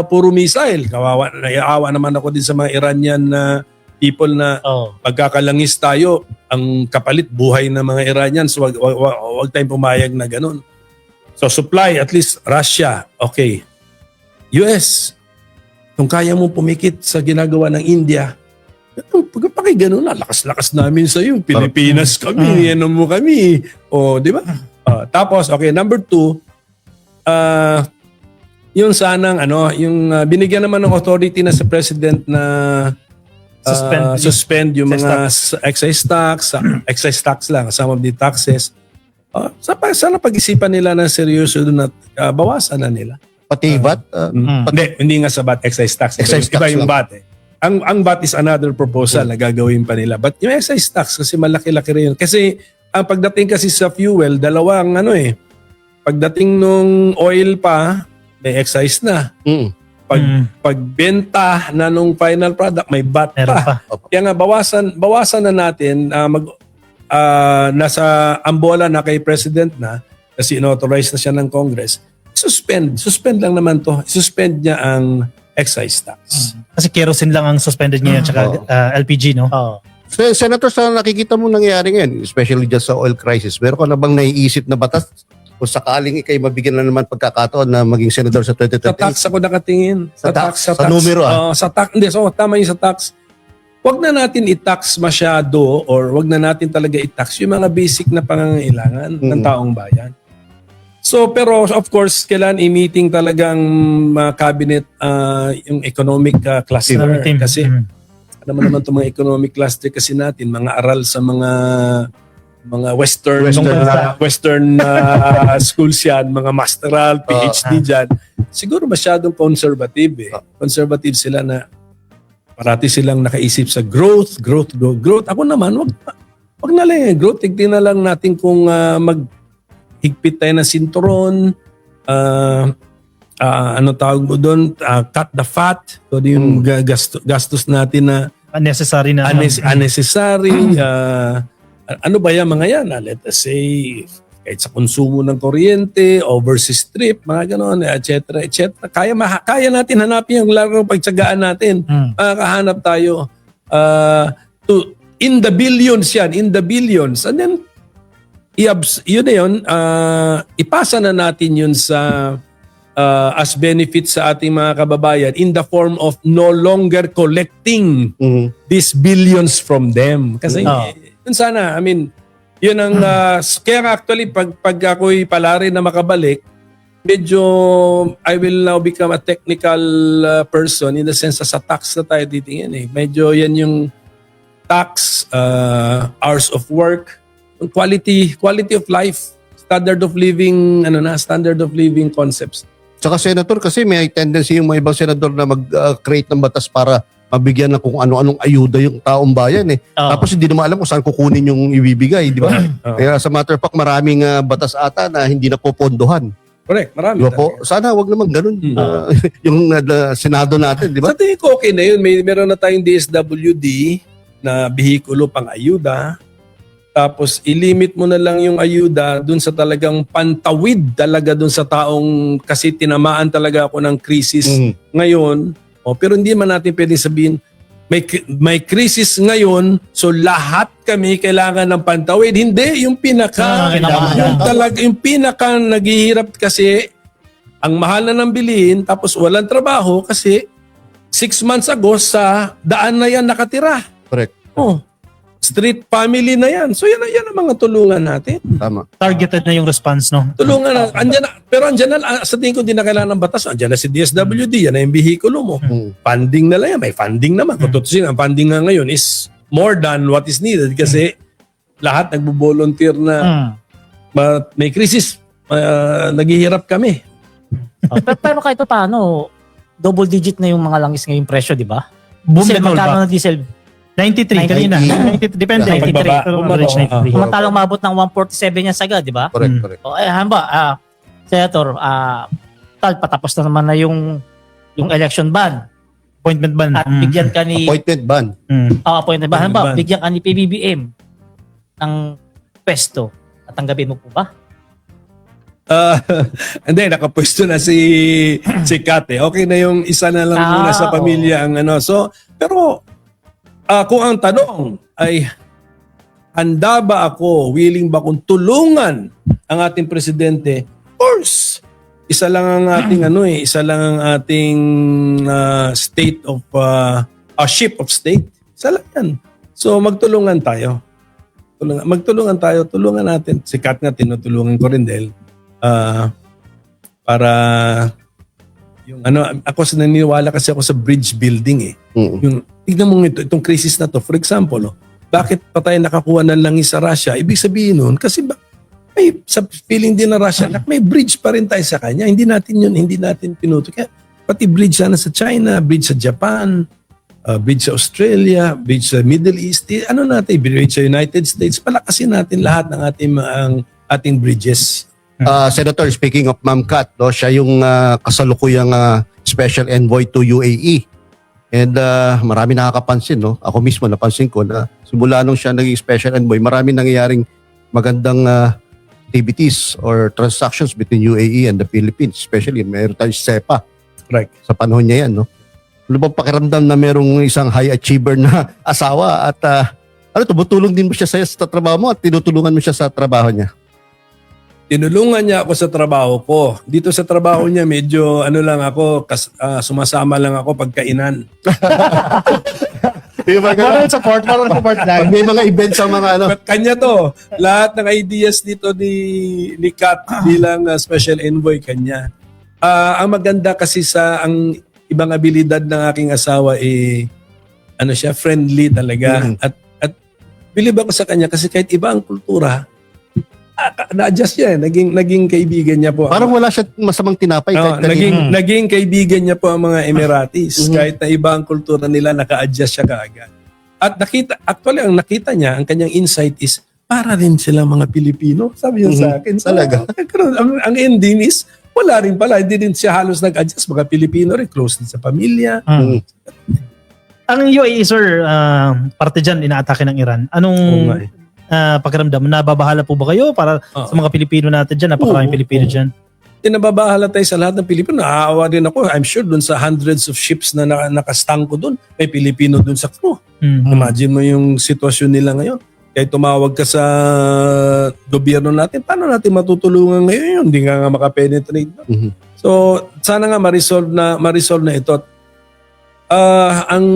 puro missile. Naiawa naman ako din sa mga Iranian people na pagkakalangis tayo, ang kapalit buhay ng mga Iranians. Huwag tayong pumayag na ganun. So supply, at least Russia, okay. US, kung kaya mo pumikit sa ginagawa ng India, pagkapakigano na, lakas-lakas namin sa iyo. Pilipinas kami, ano mo kami. O, di ba? Tapos, okay, number 2, yung sanang, yung binigyan naman ng authority na sa president na suspend yung mga excise tax lang, some of the taxes. Sana pag-isipan nila na seryoso doon at bawasan na nila. Pati VAT? Hindi nga sa VAT, excise tax. Iba yung VAT eh. Ang VAT is another proposal na gagawin pa nila. But yung excise tax kasi malaki-laki rin yun. Kasi ang pagdating kasi sa fuel, dalawang pagdating nung oil pa, may excise na. Pagbenta na nung final product, may VAT pa. Kaya nga bawasan na natin nasa ambola na kay President na kasi inauthorize na siya ng Congress. Suspend lang naman to. Suspend niya ang excise tax. Kasi kerosene lang ang suspended ngayon tsaka LPG, no? Senator, sa nakikita mo nangyayari ngayon, especially dyan sa oil crisis, meron ka na bang naiisip na batas kung sakaling ikay mabigyan na naman pagkakataon na maging senador sa 2028? Sa tax ako nakatingin. Sa tax? Sa numero sa tax. Hindi, tama yung sa tax. Wag na natin i-tax masyado or wag na natin talaga i-tax yung mga basic na pangangailangan ng taong bayan. So, pero of course, kailan i-meeting talagang cabinet yung economic cluster. Kasi, alam mo naman itong mga economic cluster kasi natin, mga aral sa mga Western schools yan, mga masteral, PhD dyan. Siguro masyadong conservative eh. Conservative sila na parati silang nakaisip sa growth. Ako naman, wag na lang growth. Tignan na lang natin kung maghigpit tayo ng sinturon, ano tawag mo doon, cut the fat. So yung gastos natin na unnecessary na. Unnecessary. Ano ba yan mga yan? Let us say, kahit sa konsumo ng kuryente, overseas trip, mga gano'n, etc. Kaya natin hanapin yung larong pagtsagaan natin. Makakahanap tayo in the billions yan, in the billions. And then, ipasa na natin yun sa as benefits sa ating mga kababayan in the form of no longer collecting these billions from them. Kasi yun sana, yun ang, kaya actually, pag ako'y palari na makabalik, medyo, I will now become a technical person in the sense sa tax na tayo titingin eh. Medyo yan yung tax, hours of work, quality of life, standard of living concepts. Tsaka Senator, kasi may tendency yung mga ibang senador na mag-create ng batas para mabigyan ng kung ano-anong ayuda yung taong bayan eh. Oo. Tapos hindi naman alam kung saan kukunin yung ibibigay, di ba? Kaya sa matter of fact, maraming batas ata na hindi na popondohan. Correct, marami. Di ba po? Sana wag naman ganun. Yung Senado natin, di ba? Sa tingin ko okay na yun. Meron na tayong DSWD na bihikulo pang ayuda. Tapos ilimit mo na lang yung ayuda dun sa talagang pantawid talaga dun sa taong kasi tinamaan talaga ako ng krisis ngayon. Pero hindi man natin pwedeng sabihin may krisis ngayon, so lahat kami kailangan ng pantawid. Hindi, yung yung pinaka naghihirap kasi ang mahal na ng bilihin tapos walang trabaho kasi 6 months ago sa daan na yan nakatira. Correct. Street family na yan. So yan ang mga tulungan natin. Tama. Targeted na yung response, no? Tulungan na. Pero andyan na, sa tingin ko di na kailangan ng batas. Andyan na si DSWD, yan na yung bihikulo mo. Funding na lang yan. May funding naman. Kung tutusin, ang funding nga ngayon is more than what is needed kasi lahat nagbo-volunteer na may krisis. Naghihirap kami. Pero kahit pa paano, double digit na yung mga langis ngayong presyo, di ba? Boom Diesel, and all magkano ba? ng diesel? 93 kanina. 93, depende. 93. Pero average 93. Samantalang mabot ng 147 yan sagad, di ba? Correct. O hamba, Senator, patapos na naman na yung election ban. Appointment ban. At bigyan ka ni Appointment ban. appointment ban. Appointment ban. Bigyan ka ni PBBM ng pwesto. Tatanggapin mo po ba? Hindi, nakapwesto na si Kate. Okay na yung isa na lang muna sa pamilya ang ano. So, pero kung ang tanong ay handa ba ako, willing ba akong tulungan ang ating presidente? Of course. Isa lang ang ating isa lang ang ating state of ship of state. Isa lang yan. So magtulungan tayo. Magtulungan tayo, tulungan natin. Si Kat nga tinutulungan ko rin dahil para yung ako naniniwala kasi ako sa bridge building eh. Yung tignan mo itong crisis na to. For example, bakit pa tayo nakakuha ng langis sa Russia? Ibig sabihin nun, kasi may sa feeling din na Russia, may bridge pa rin tayo sa kanya. Hindi natin pinuto. Kaya pati bridge sana sa China, bridge sa Japan, bridge sa Australia, bridge sa Middle East, bridge sa United States. Palakasin natin lahat ng ating bridges. Senator, speaking of Ma'am Kat, siya yung kasalukuyang special envoy to UAE. And marami nakakapansin, no? Ako mismo napansin ko na simula nung siya naging special envoy, marami nangyayaring magandang activities or transactions between UAE and the Philippines. Especially, mayroon tayong SEPA. Right. Sa panahon niya yan, no? Ano bang pakiramdam na merong isang high achiever na asawa at tumutulong din mo siya sa trabaho mo at tinutulungan mo siya sa trabaho niya? Tinulungan niya ako sa trabaho ko. Dito sa trabaho niya, medyo sumasama lang ako pagkainan. Moral support lang. May mga events ang mga But kanya to. Lahat ng ideas dito ni Kat bilang special envoy kanya. Ang maganda kasi ang ibang abilidad ng aking asawa siya, friendly talaga. At believe ako sa kanya kasi kahit iba ang kultura, na-adjust siya. Naging kaibigan niya po. Parang wala siya masamang tinapay. Naging kaibigan niya po ang mga Emiratis. Kahit na iba ang kultura nila, naka-adjust siya kaagad. At ang nakita niya, ang kanyang insight is, para rin sila mga Pilipino. Sabi niya sa akin. Talaga. Ang ending is, wala rin pala. Hindi din siya halos nag-adjust. Mga Pilipino rin, close din sa pamilya. Ang UAE, sir, parte dyan, inaatake ng Iran. Anong pakiramdam? Nababahala po ba kayo para sa mga Pilipino natin dyan? Napakaraming Pilipino dyan. Nababahala tayo sa lahat ng Pilipino. Naaawa din ako. I'm sure dun sa hundreds of ships na nakastangko dun, may Pilipino dun sa crew. Imagine mo yung sitwasyon nila ngayon. Kaya tumawag ka sa gobyerno natin, paano natin matutulungan ngayon yun? Hindi nga makapenetrate. So, sana nga ma-resolve na ito. Ang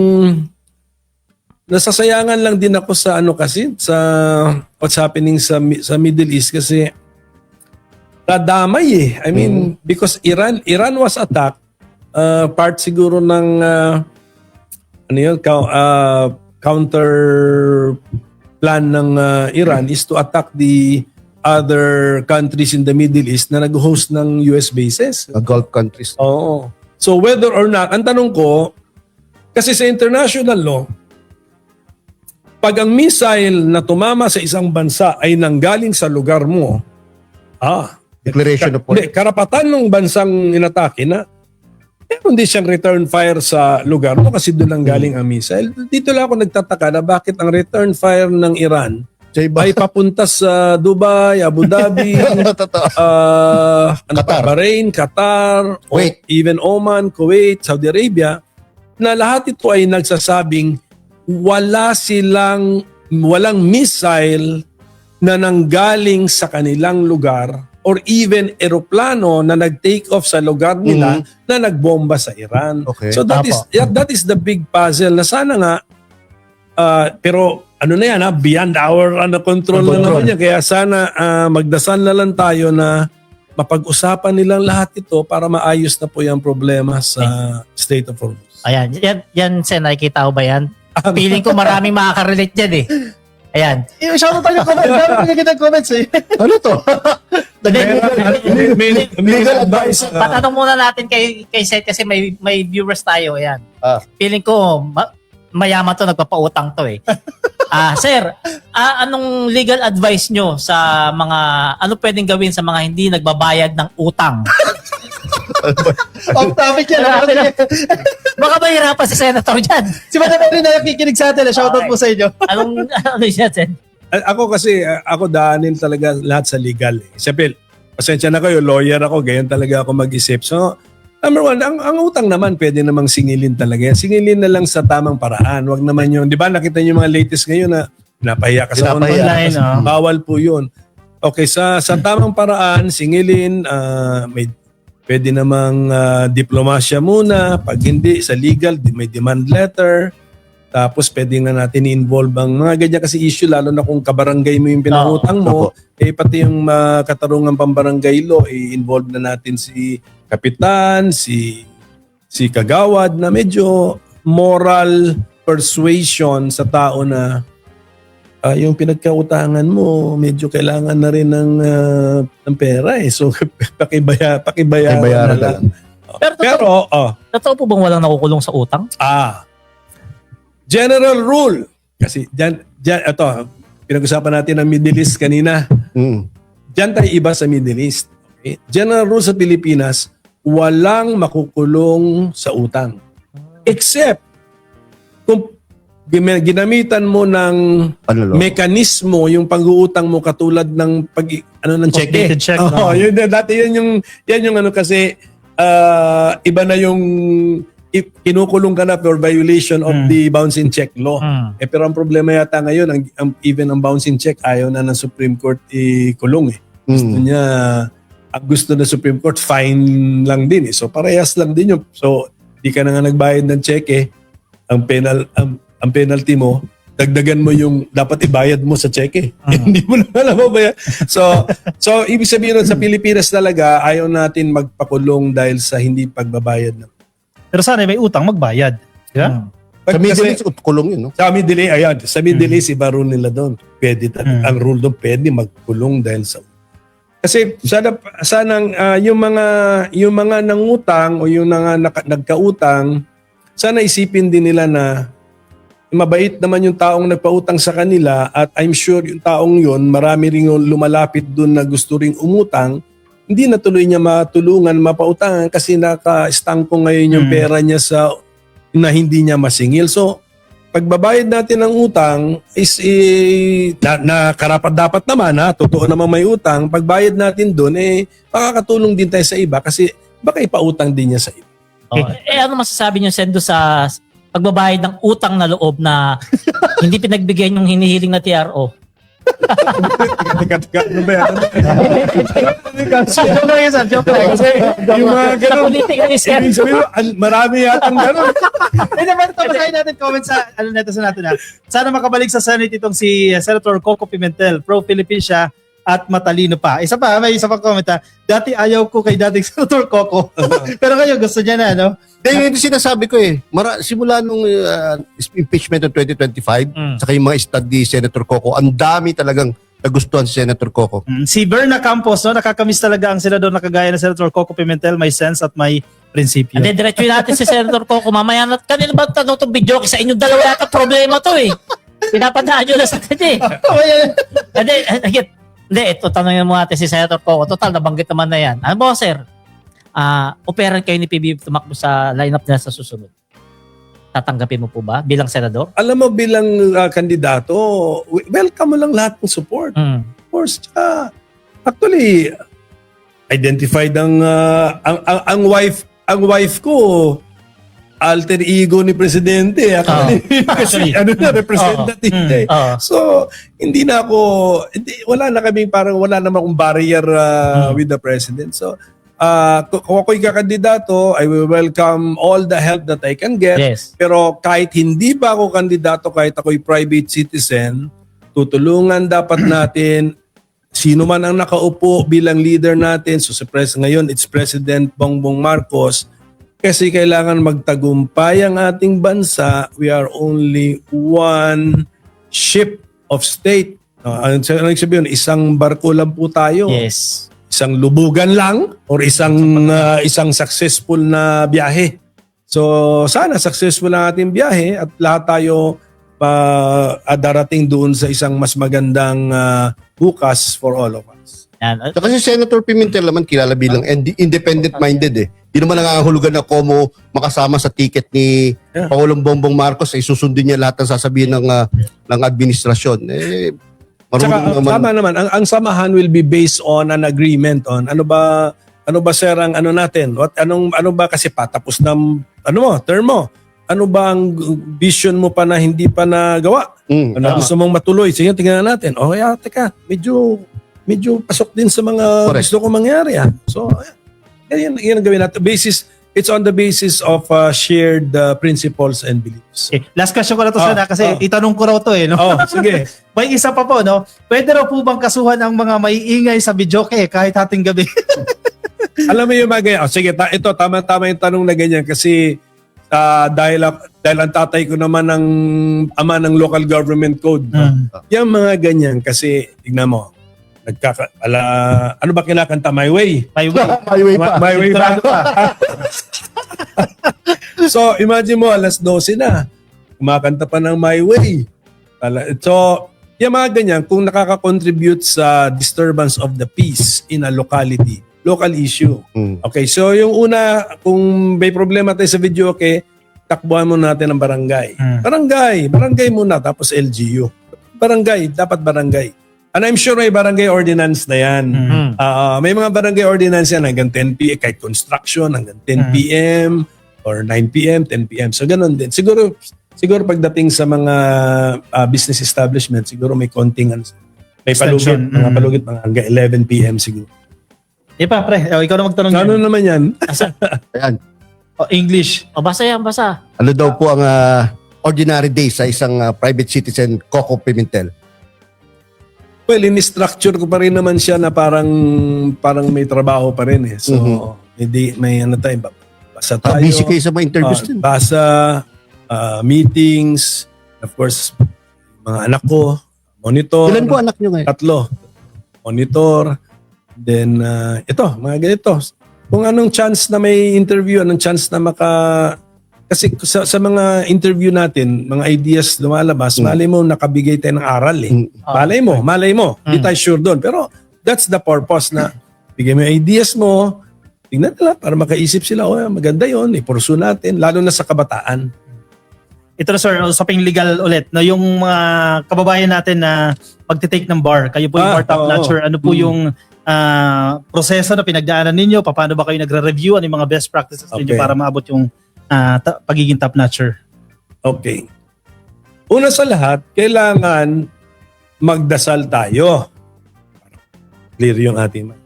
nasasayangan lang din ako sa sa what's happening sa Middle East kasi kadamay I mean, because Iran was attacked, part siguro ng counter plan ng Iran is to attack the other countries in the Middle East na nag-host ng US bases. Gulf countries. Oo. So whether or not, ang tanong ko, kasi sa international law, pag ang missile na tumama sa isang bansa ay nanggaling sa lugar mo, Declaration of war. karapatan ng bansang inatake na meron din siyang return fire sa lugar mo kasi doon ang galing ang missile. Dito lang ako nagtataka na bakit ang return fire ng Iran Sa iba. ay papunta sa Dubai, Abu Dhabi, Totoo. Qatar. Bahrain, Qatar, Kuwait. even Oman, Kuwait, Saudi Arabia, na lahat ito ay nagsasabing walang missile na nanggaling sa kanilang lugar or even eroplano na nag-take off sa lugar nila na nagbomba sa Iran. Okay. So that is the big puzzle na sana nga pero ano na yan beyond our control na naman yan. Kaya sana magdasal na lang tayo na mapag-usapan nilang lahat ito para maayos na po yung problema sa Strait of Hormuz. Ayan, yan Sen, nakikita ko ba yan? Feeling ko maraming makaka-relate dyan eh. Ayan. Shoutout tayo comment. Dami pinagkita comments eh. Ano to? Legal advice. Patanong muna natin kay Seth kasi may viewers tayo. Ayan. Feeling ko mayaman to, nagpapautang to eh. Sir, anong legal advice nyo sa mga, ano pwedeng gawin sa mga hindi nagbabayad ng utang? Off topic yan. Baka mahirapan si Senator dyan. Si Madam Erin na nakikinig sa atin. Shoutout po sa inyo. Ano siya, Sen? Ako kasi, ako daanin talaga lahat sa legal. Siyempre, pasensya na kayo, lawyer ako, ganyan talaga ako mag-isip. So, number one, ang utang naman, pwede namang singilin talaga. Singilin na lang sa tamang paraan. Wag naman yun. Di ba, nakita niyo yung mga latest ngayon na pinapahiya ka sa Online, online. Bawal po yun. Okay, sa tamang paraan, singilin, pwede namang diplomasya muna. Pag hindi, sa legal, may demand letter. Tapos pwede na natin i-involve ang mga ganyan kasi issue, lalo na kung kabarangay mo yung pinangutang mo, pati yung katarungan pambarangay law, i-involve na natin si kapitan, si kagawad na medyo moral persuasion sa tao na yung pinagkautangan mo, medyo kailangan na rin ng pera eh. So, pakibayaran na lang. Pero totoo po bang walang nakukulong sa utang? General rule. Kasi ito, pinag-usapan natin ang Middle East kanina. Diyan tayo iba sa Middle East. Okay? General rule sa Pilipinas, walang makukulong sa utang. Except kung ginamitan mo ng mekanismo yung pag-uutang mo katulad ng ng cheque. Updated check, Yun dati yan yung ano kasi iba na yung kinukulong ka na for violation of the bouncing check law. Pero ang problema yata ngayon, even ang bouncing check ayaw na ng Supreme Court ikulong eh. Gusto na Supreme Court fine lang din eh. So parehas lang din yun. So di ka na nga nagbayad ng cheque, ang penalty mo, dagdagan mo yung dapat ibayad mo sa cheque. Hindi mo na alam mo ba yan? So ibig sabihin nun, sa Pilipinas talaga, ayaw natin magpakulong dahil sa hindi pagbabayad ng. Pero sana may utang, magbayad. Yeah? Sa Middle East, kulong yun, no? Sa Middle East, ayan. Sa Middle East, iba rule nila doon. Pwede ang rule doon, pwede magkulong dahil sa. Kasi sana yung mga nangutang o yung mga nagkautang, sana isipin din nila na mabait naman yung taong nagpautang sa kanila at I'm sure yung taong yun, marami rin yung lumalapit doon na gusto ring umutang, hindi na tuloy niya matulungan, mapautangan kasi naka-stangko ngayon yung pera niya na hindi niya masingil. So, pagbabayad natin ng utang is na karapat dapat naman totoo naman may utang, pagbayad natin doon makakatulong din tayo sa iba kasi baka ipautang din niya sa iba. Ano masasabi niyo Sendo sa pagbabayad ng utang na loob na hindi pinagbigyan yung hinihiling na TRO? Ano ba yan? Joke lang yun, sir. Joke lang. Kasi yung mga Sa ganun, politika ni Sir. ibig sabihin, marami yatang ganun. Naman ito, basahin natin comment sa natin. Sana makabalik sa Senate itong si Senator Coco Pimentel. Pro-Philippine siya at matalino pa. May isa pa comment ha. Dati ayaw ko kay dating Senator Coco. Pero ngayon gusto niya na, no? Dahil yung sinasabi ko simula nung impeachment ng 2025, saka yung mga stud ni Senator Coco, ang dami talagang nagustuhan si Senator Coco. Si Berna Campos, no? Nakakamiss talaga ang senador na kagaya ng Senator Coco Pimentel, may sense at may prinsipyo. Hindi, diretso natin si Senator Coco. Mamaya na, kanina ba tanong itong video? Sa inyong dalawa yata problema to eh. Pinapadaan nyo na sa kanya eh. Hindi, ito tanongin mo natin si Senator Coco. Total, nabanggit naman na yan. Ano ba, sir? Operan kayo ni PBB tumakbo sa lineup nila sa susunod. Tatanggapin mo po ba bilang senador? Alam mo, bilang kandidato, welcome mo lang lahat ng support. Of course, actually, identified ang wife ko, alter ego ni Presidente. Kasi representative. So, hindi na ako, wala naman akong barrier with the President. So, kung ako'y kakandidato, I will welcome all the help that I can get. Yes. Pero kahit hindi ba ako kandidato, kahit ako'y private citizen, tutulungan dapat natin sino man ang nakaupo bilang leader natin. So ngayon, it's President Bongbong Marcos. Kasi kailangan magtagumpay ang ating bansa. We are only one ship of state. Ano sabihin? Isang barko lang po tayo. Yes. Isang lubugan lang or isang successful na biyahe. So sana successful ang ating biyahe at lahat tayo darating doon sa isang mas magandang bukas for all of us. Yan. Kasi Senator Pimentel naman kilala bilang independent-minded eh. Hindi naman nangangahulugan na Como makasama sa ticket ni Pangulong Bongbong Marcos ay susundin niya lahat ng sasabihin ng administrasyon. Saka, tama naman, ang samahan will be based on an agreement on ano ba sir ang ano natin? Ano ba kasi patapos ng term mo? Ano ba ang vision mo pa na hindi pa nagawa? Ano gusto mong matuloy? Sige, tingnan natin. Okay, teka, medyo pasok din sa mga gusto ko mangyari. So, yan ang gawin natin. It's on the basis of shared principles and beliefs. Last question ko na to sana kasi itanong ko raw to no? Sige. May isa pa po, no? Pwede raw po bang kasuhan ang mga maiingay sa videoke kahit hating gabi? Alam mo yung mga ganyan. Sige, ito tama yung tanong na ganyan kasi dahil ang tatay ko naman ang ama ng local government code. Yung mga ganyan kasi tignan mo. Ano ba kinakanta? My Way. My Way. My Way pa. So, imagine mo, alas 12 na. Kumakanta pa ng My Way. So, yung mga ganyan, kung nakaka-contribute sa disturbance of the peace in a locality, local issue. Okay, so yung una, kung may problema tayo sa video, takbuhan mo natin ang barangay. Barangay muna, tapos LGU. Dapat barangay. And I'm sure may barangay ordinance na yan. May mga barangay ordinance yan hanggang 10 p.m. Kahit construction, hanggang 10 p.m. or 9 p.m., 10 p.m. So ganun din. Siguro pagdating sa mga business establishment, siguro may konting may palugit. Mga palugit hanggang 11 p.m. siguro. Pa, pre. Ikaw na magtanong. Ano naman yan? Ayan. English. Basa. Ano daw po ang ordinary day sa isang private citizen, Coco Pimentel? Well, in-structure ko pa rin naman siya na parang may trabaho pa rin eh. So, hindi, may tayo, basa tayo. Busy kayo sa mga interviews din. Basa, meetings, of course, mga anak ko, monitor. Ilan po anak nyo ngayon? 3. Monitor. Then, ito, mga ganito. Kung anong chance na may interview, anong chance na kasi sa mga interview natin, mga ideas lumalabas, malay mo nakabigay tayo ng aral eh. Malay mo. Hindi tayo sure doon. Pero that's the purpose na bigay mo yung ideas mo, tingnan nila para makaisip sila, maganda yun, ipursu natin, lalo na sa kabataan. Ito na sir, usaping legal ulit. No, yung mga kababayan natin na pagtitake ng bar, kayo po yung bar top notcher, ano po yung proseso na pinagdaanan ninyo? Paano ba kayo nagre-review? Ano yung mga best practices ninyo para maabot yung pagiging top notcher? Okay. Una sa lahat, kailangan magdasal tayo. Clear yung ating mind.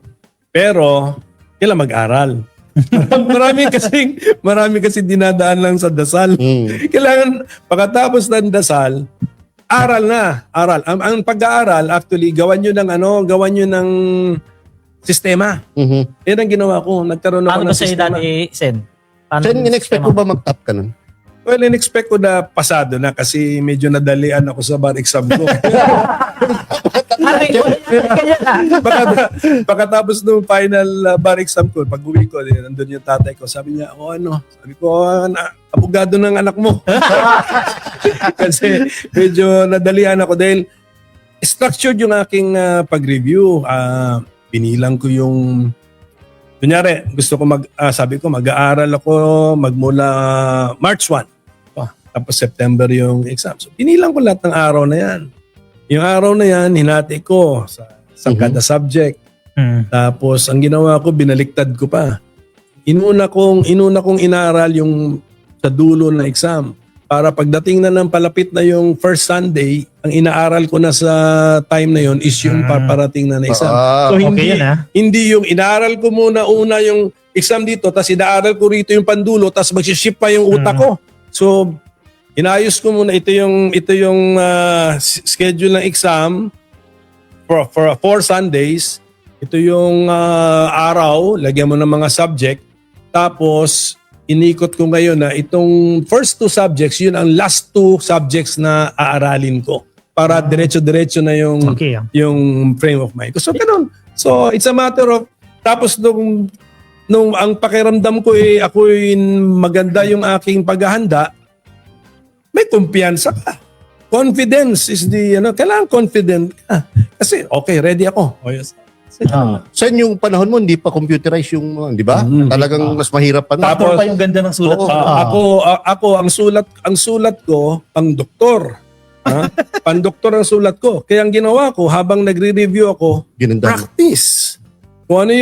Pero, kailangan mag-aral. marami kasi dinadaan lang sa dasal. Kailangan, pagkatapos ng dasal, Aral na, aral. Ang pag-aaral, actually, gawan nyo ng sistema. Yan ang ginawa ko. Nagkaroon ako Paano ng ba sa'yo sistema. dati, Sen? Paano Sen, yung in-expect sistema? ko ba mag-top ka nun? Well, in-expect ko na pasado na kasi medyo nadalian ako sa bar exam ko. Kaya na. Pagkatapos nung final bar exam ko, pag uwi ko, nandun yung tatay ko. Sabi niya, sabi ko, abogado ng anak mo. Kasi medyo nadalian ako dahil structured yung aking pag-review. Pinilang ko yung, kunyari, gusto ko sabi ko, mag-aaral ako magmula March 1. Tapos September yung exam. So, pinilang ko lahat ng araw na yan. Yung araw na yan, hinati ko sa kada subject. Tapos, ang ginawa ko, binaliktad ko pa. Inuna kong inaaral yung sa dulo ng exam. Para pagdating na ng palapit na yung first Sunday, ang inaaral ko na sa time na yon is yung paparating na exam. So, Okay yun, hindi yung inaaral ko muna yung exam dito, tapos inaaral ko rito yung pandulo, tapos magsiship pa yung utak ko. So, inayos ko muna ito yung schedule ng exam for 4 Sundays. Ito yung araw, lagyan mo ng mga subject. Tapos inikot ko ngayon na itong first 2 subjects, yun ang last 2 subjects na aaralin ko para diretso-diretso na yung Okay. yung frame of mind. So ganun. So it's a matter of tapos nung ang pakiramdam ko ako'y maganda yung aking paghahanda, may kumpiyansa ka. Confidence is kailangan confident ka. Kasi, okay, ready ako. O, yes. Sen, yung panahon mo, hindi pa computerized yung, di ba? Talagang mas mahirap pa na. Factor pa yung ganda ng sulat. Oo. Ako, ang sulat ko, pang doktor. Pang-doktor ang sulat ko. Kaya ang ginawa ko, habang nagre-review ako, Ginanda mo. practice. Kung ano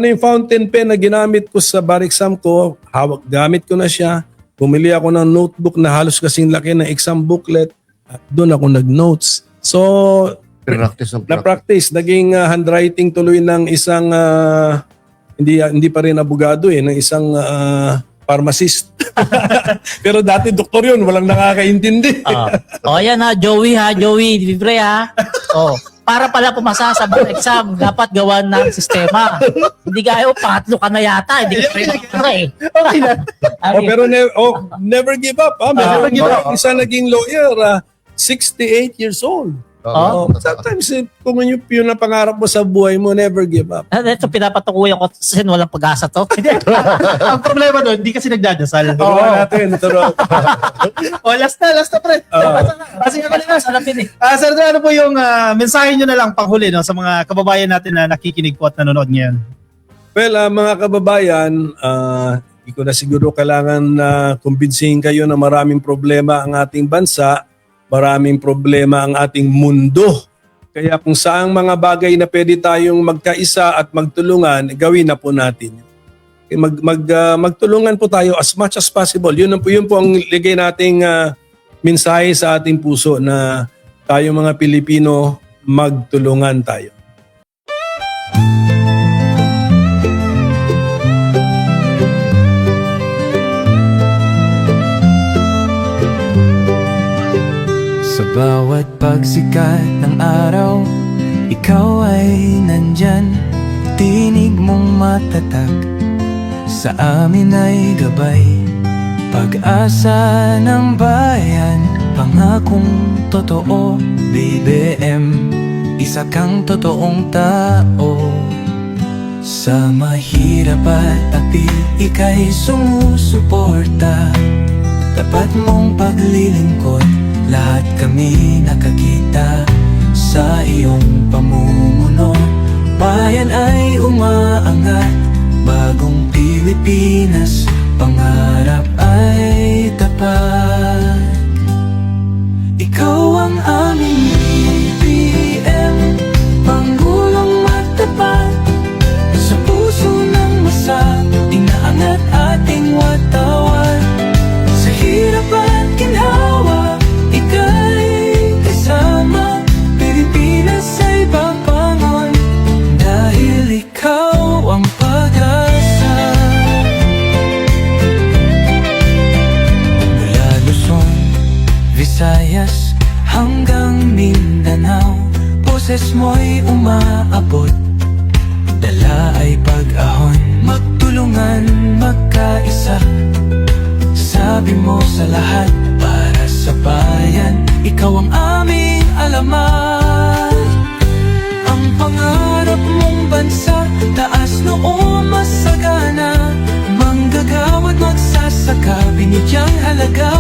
yung fountain pen na ginamit ko sa bar exam ko, gamit ko na siya. Bumili ako ng notebook na halos kasing laki ng exam booklet at doon ako nag-notes. So, na-practice. Naging handwriting tuloy ng isang, hindi pa rin abogado ng isang pharmacist. Pero dati doktor yun, walang nakakaintindi. Yan Joey, libre para pala pumasa sa bar exam, dapat gawan ng sistema. Hindi pangatlo ka na yata, hindi ka rin Okay na. Pero never give up. Never give up. Isa naging lawyer, 68 years old. Sometimes kung yun ang pangarap mo sa buhay mo, never give up. Ito pinapatukuyan ko, Sen, walang pag-asa to. Ang problema doon, hindi kasi nagdadasal. Turuan natin. Last na, pre. Kasi ako na, Salapin Sir, ano po yung mensahe nyo na lang panghuli sa mga kababayan natin na nakikinig po at nanonood ngayon? Well, mga kababayan, hindi ko na siguro kailangan kumbinsihin kayo na maraming problema ang ating bansa, maraming problema ang ating mundo. Kaya kung saang mga bagay na pwede tayong magkaisa at magtulungan, gawin na po natin. Magtulungan po tayo as much as possible. Yun po ang ligay nating mensahe sa ating puso na tayo mga Pilipino, magtulungan tayo. Sa bawat pagsikat ng araw, ikaw ay nandyan. Tinig mong matatag, sa amin ay gabay. Pag-asa ng bayan, pangakong totoo. BBM, isa kang totoong tao. Sa mahirap at api, ika'y sumusuporta. Tapat mong paglilingkod, lahat kami nakakita sa iyong pamumuno. Bayan ay umaangat, bagong Pilipinas, pangarap ay tapat. Ikaw ang aming BBM, Pangulong matapat. Sa puso ng masa, inaangat ating watawat. Sa hirap at ginhawa, ika'y kasama. Pilipinas ay papangon, dahil ikaw ang pag-asa. Mula Luzon, Visayas, hanggang Mindanao. Boses mo'y umaabot, dala ay pag-ahon. Magtulungan, magkaisa, sabi mo sa lahat, para sa bayan, ikaw ang aming alamat. Ang pangarap mong bansa, taas noo masagana, manggagawa't magsasaka, binigyang halaga.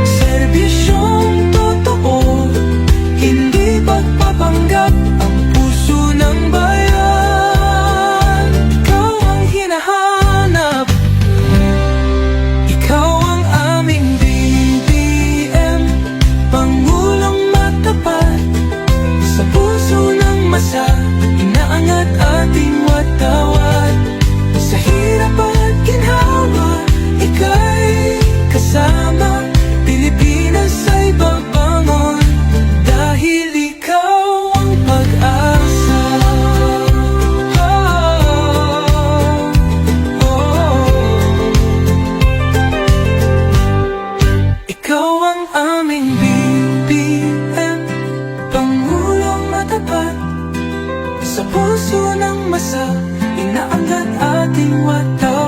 Serbisyong totoo, hindi pagpapanggap, ang puso ng bayan. Ikaw ang hinahanap, ikaw ang aming BBM, Pangulong matapat, sa puso ng masa, inaangat ating watawat. Sa hirap at ginhawa, ika'y kasama, Pilipinas ay babangon, dahil ikaw ang pag-asa. Ikaw ang aming BBM, Pangulong matapat, sa puso ng masa, inaangat ating watawat.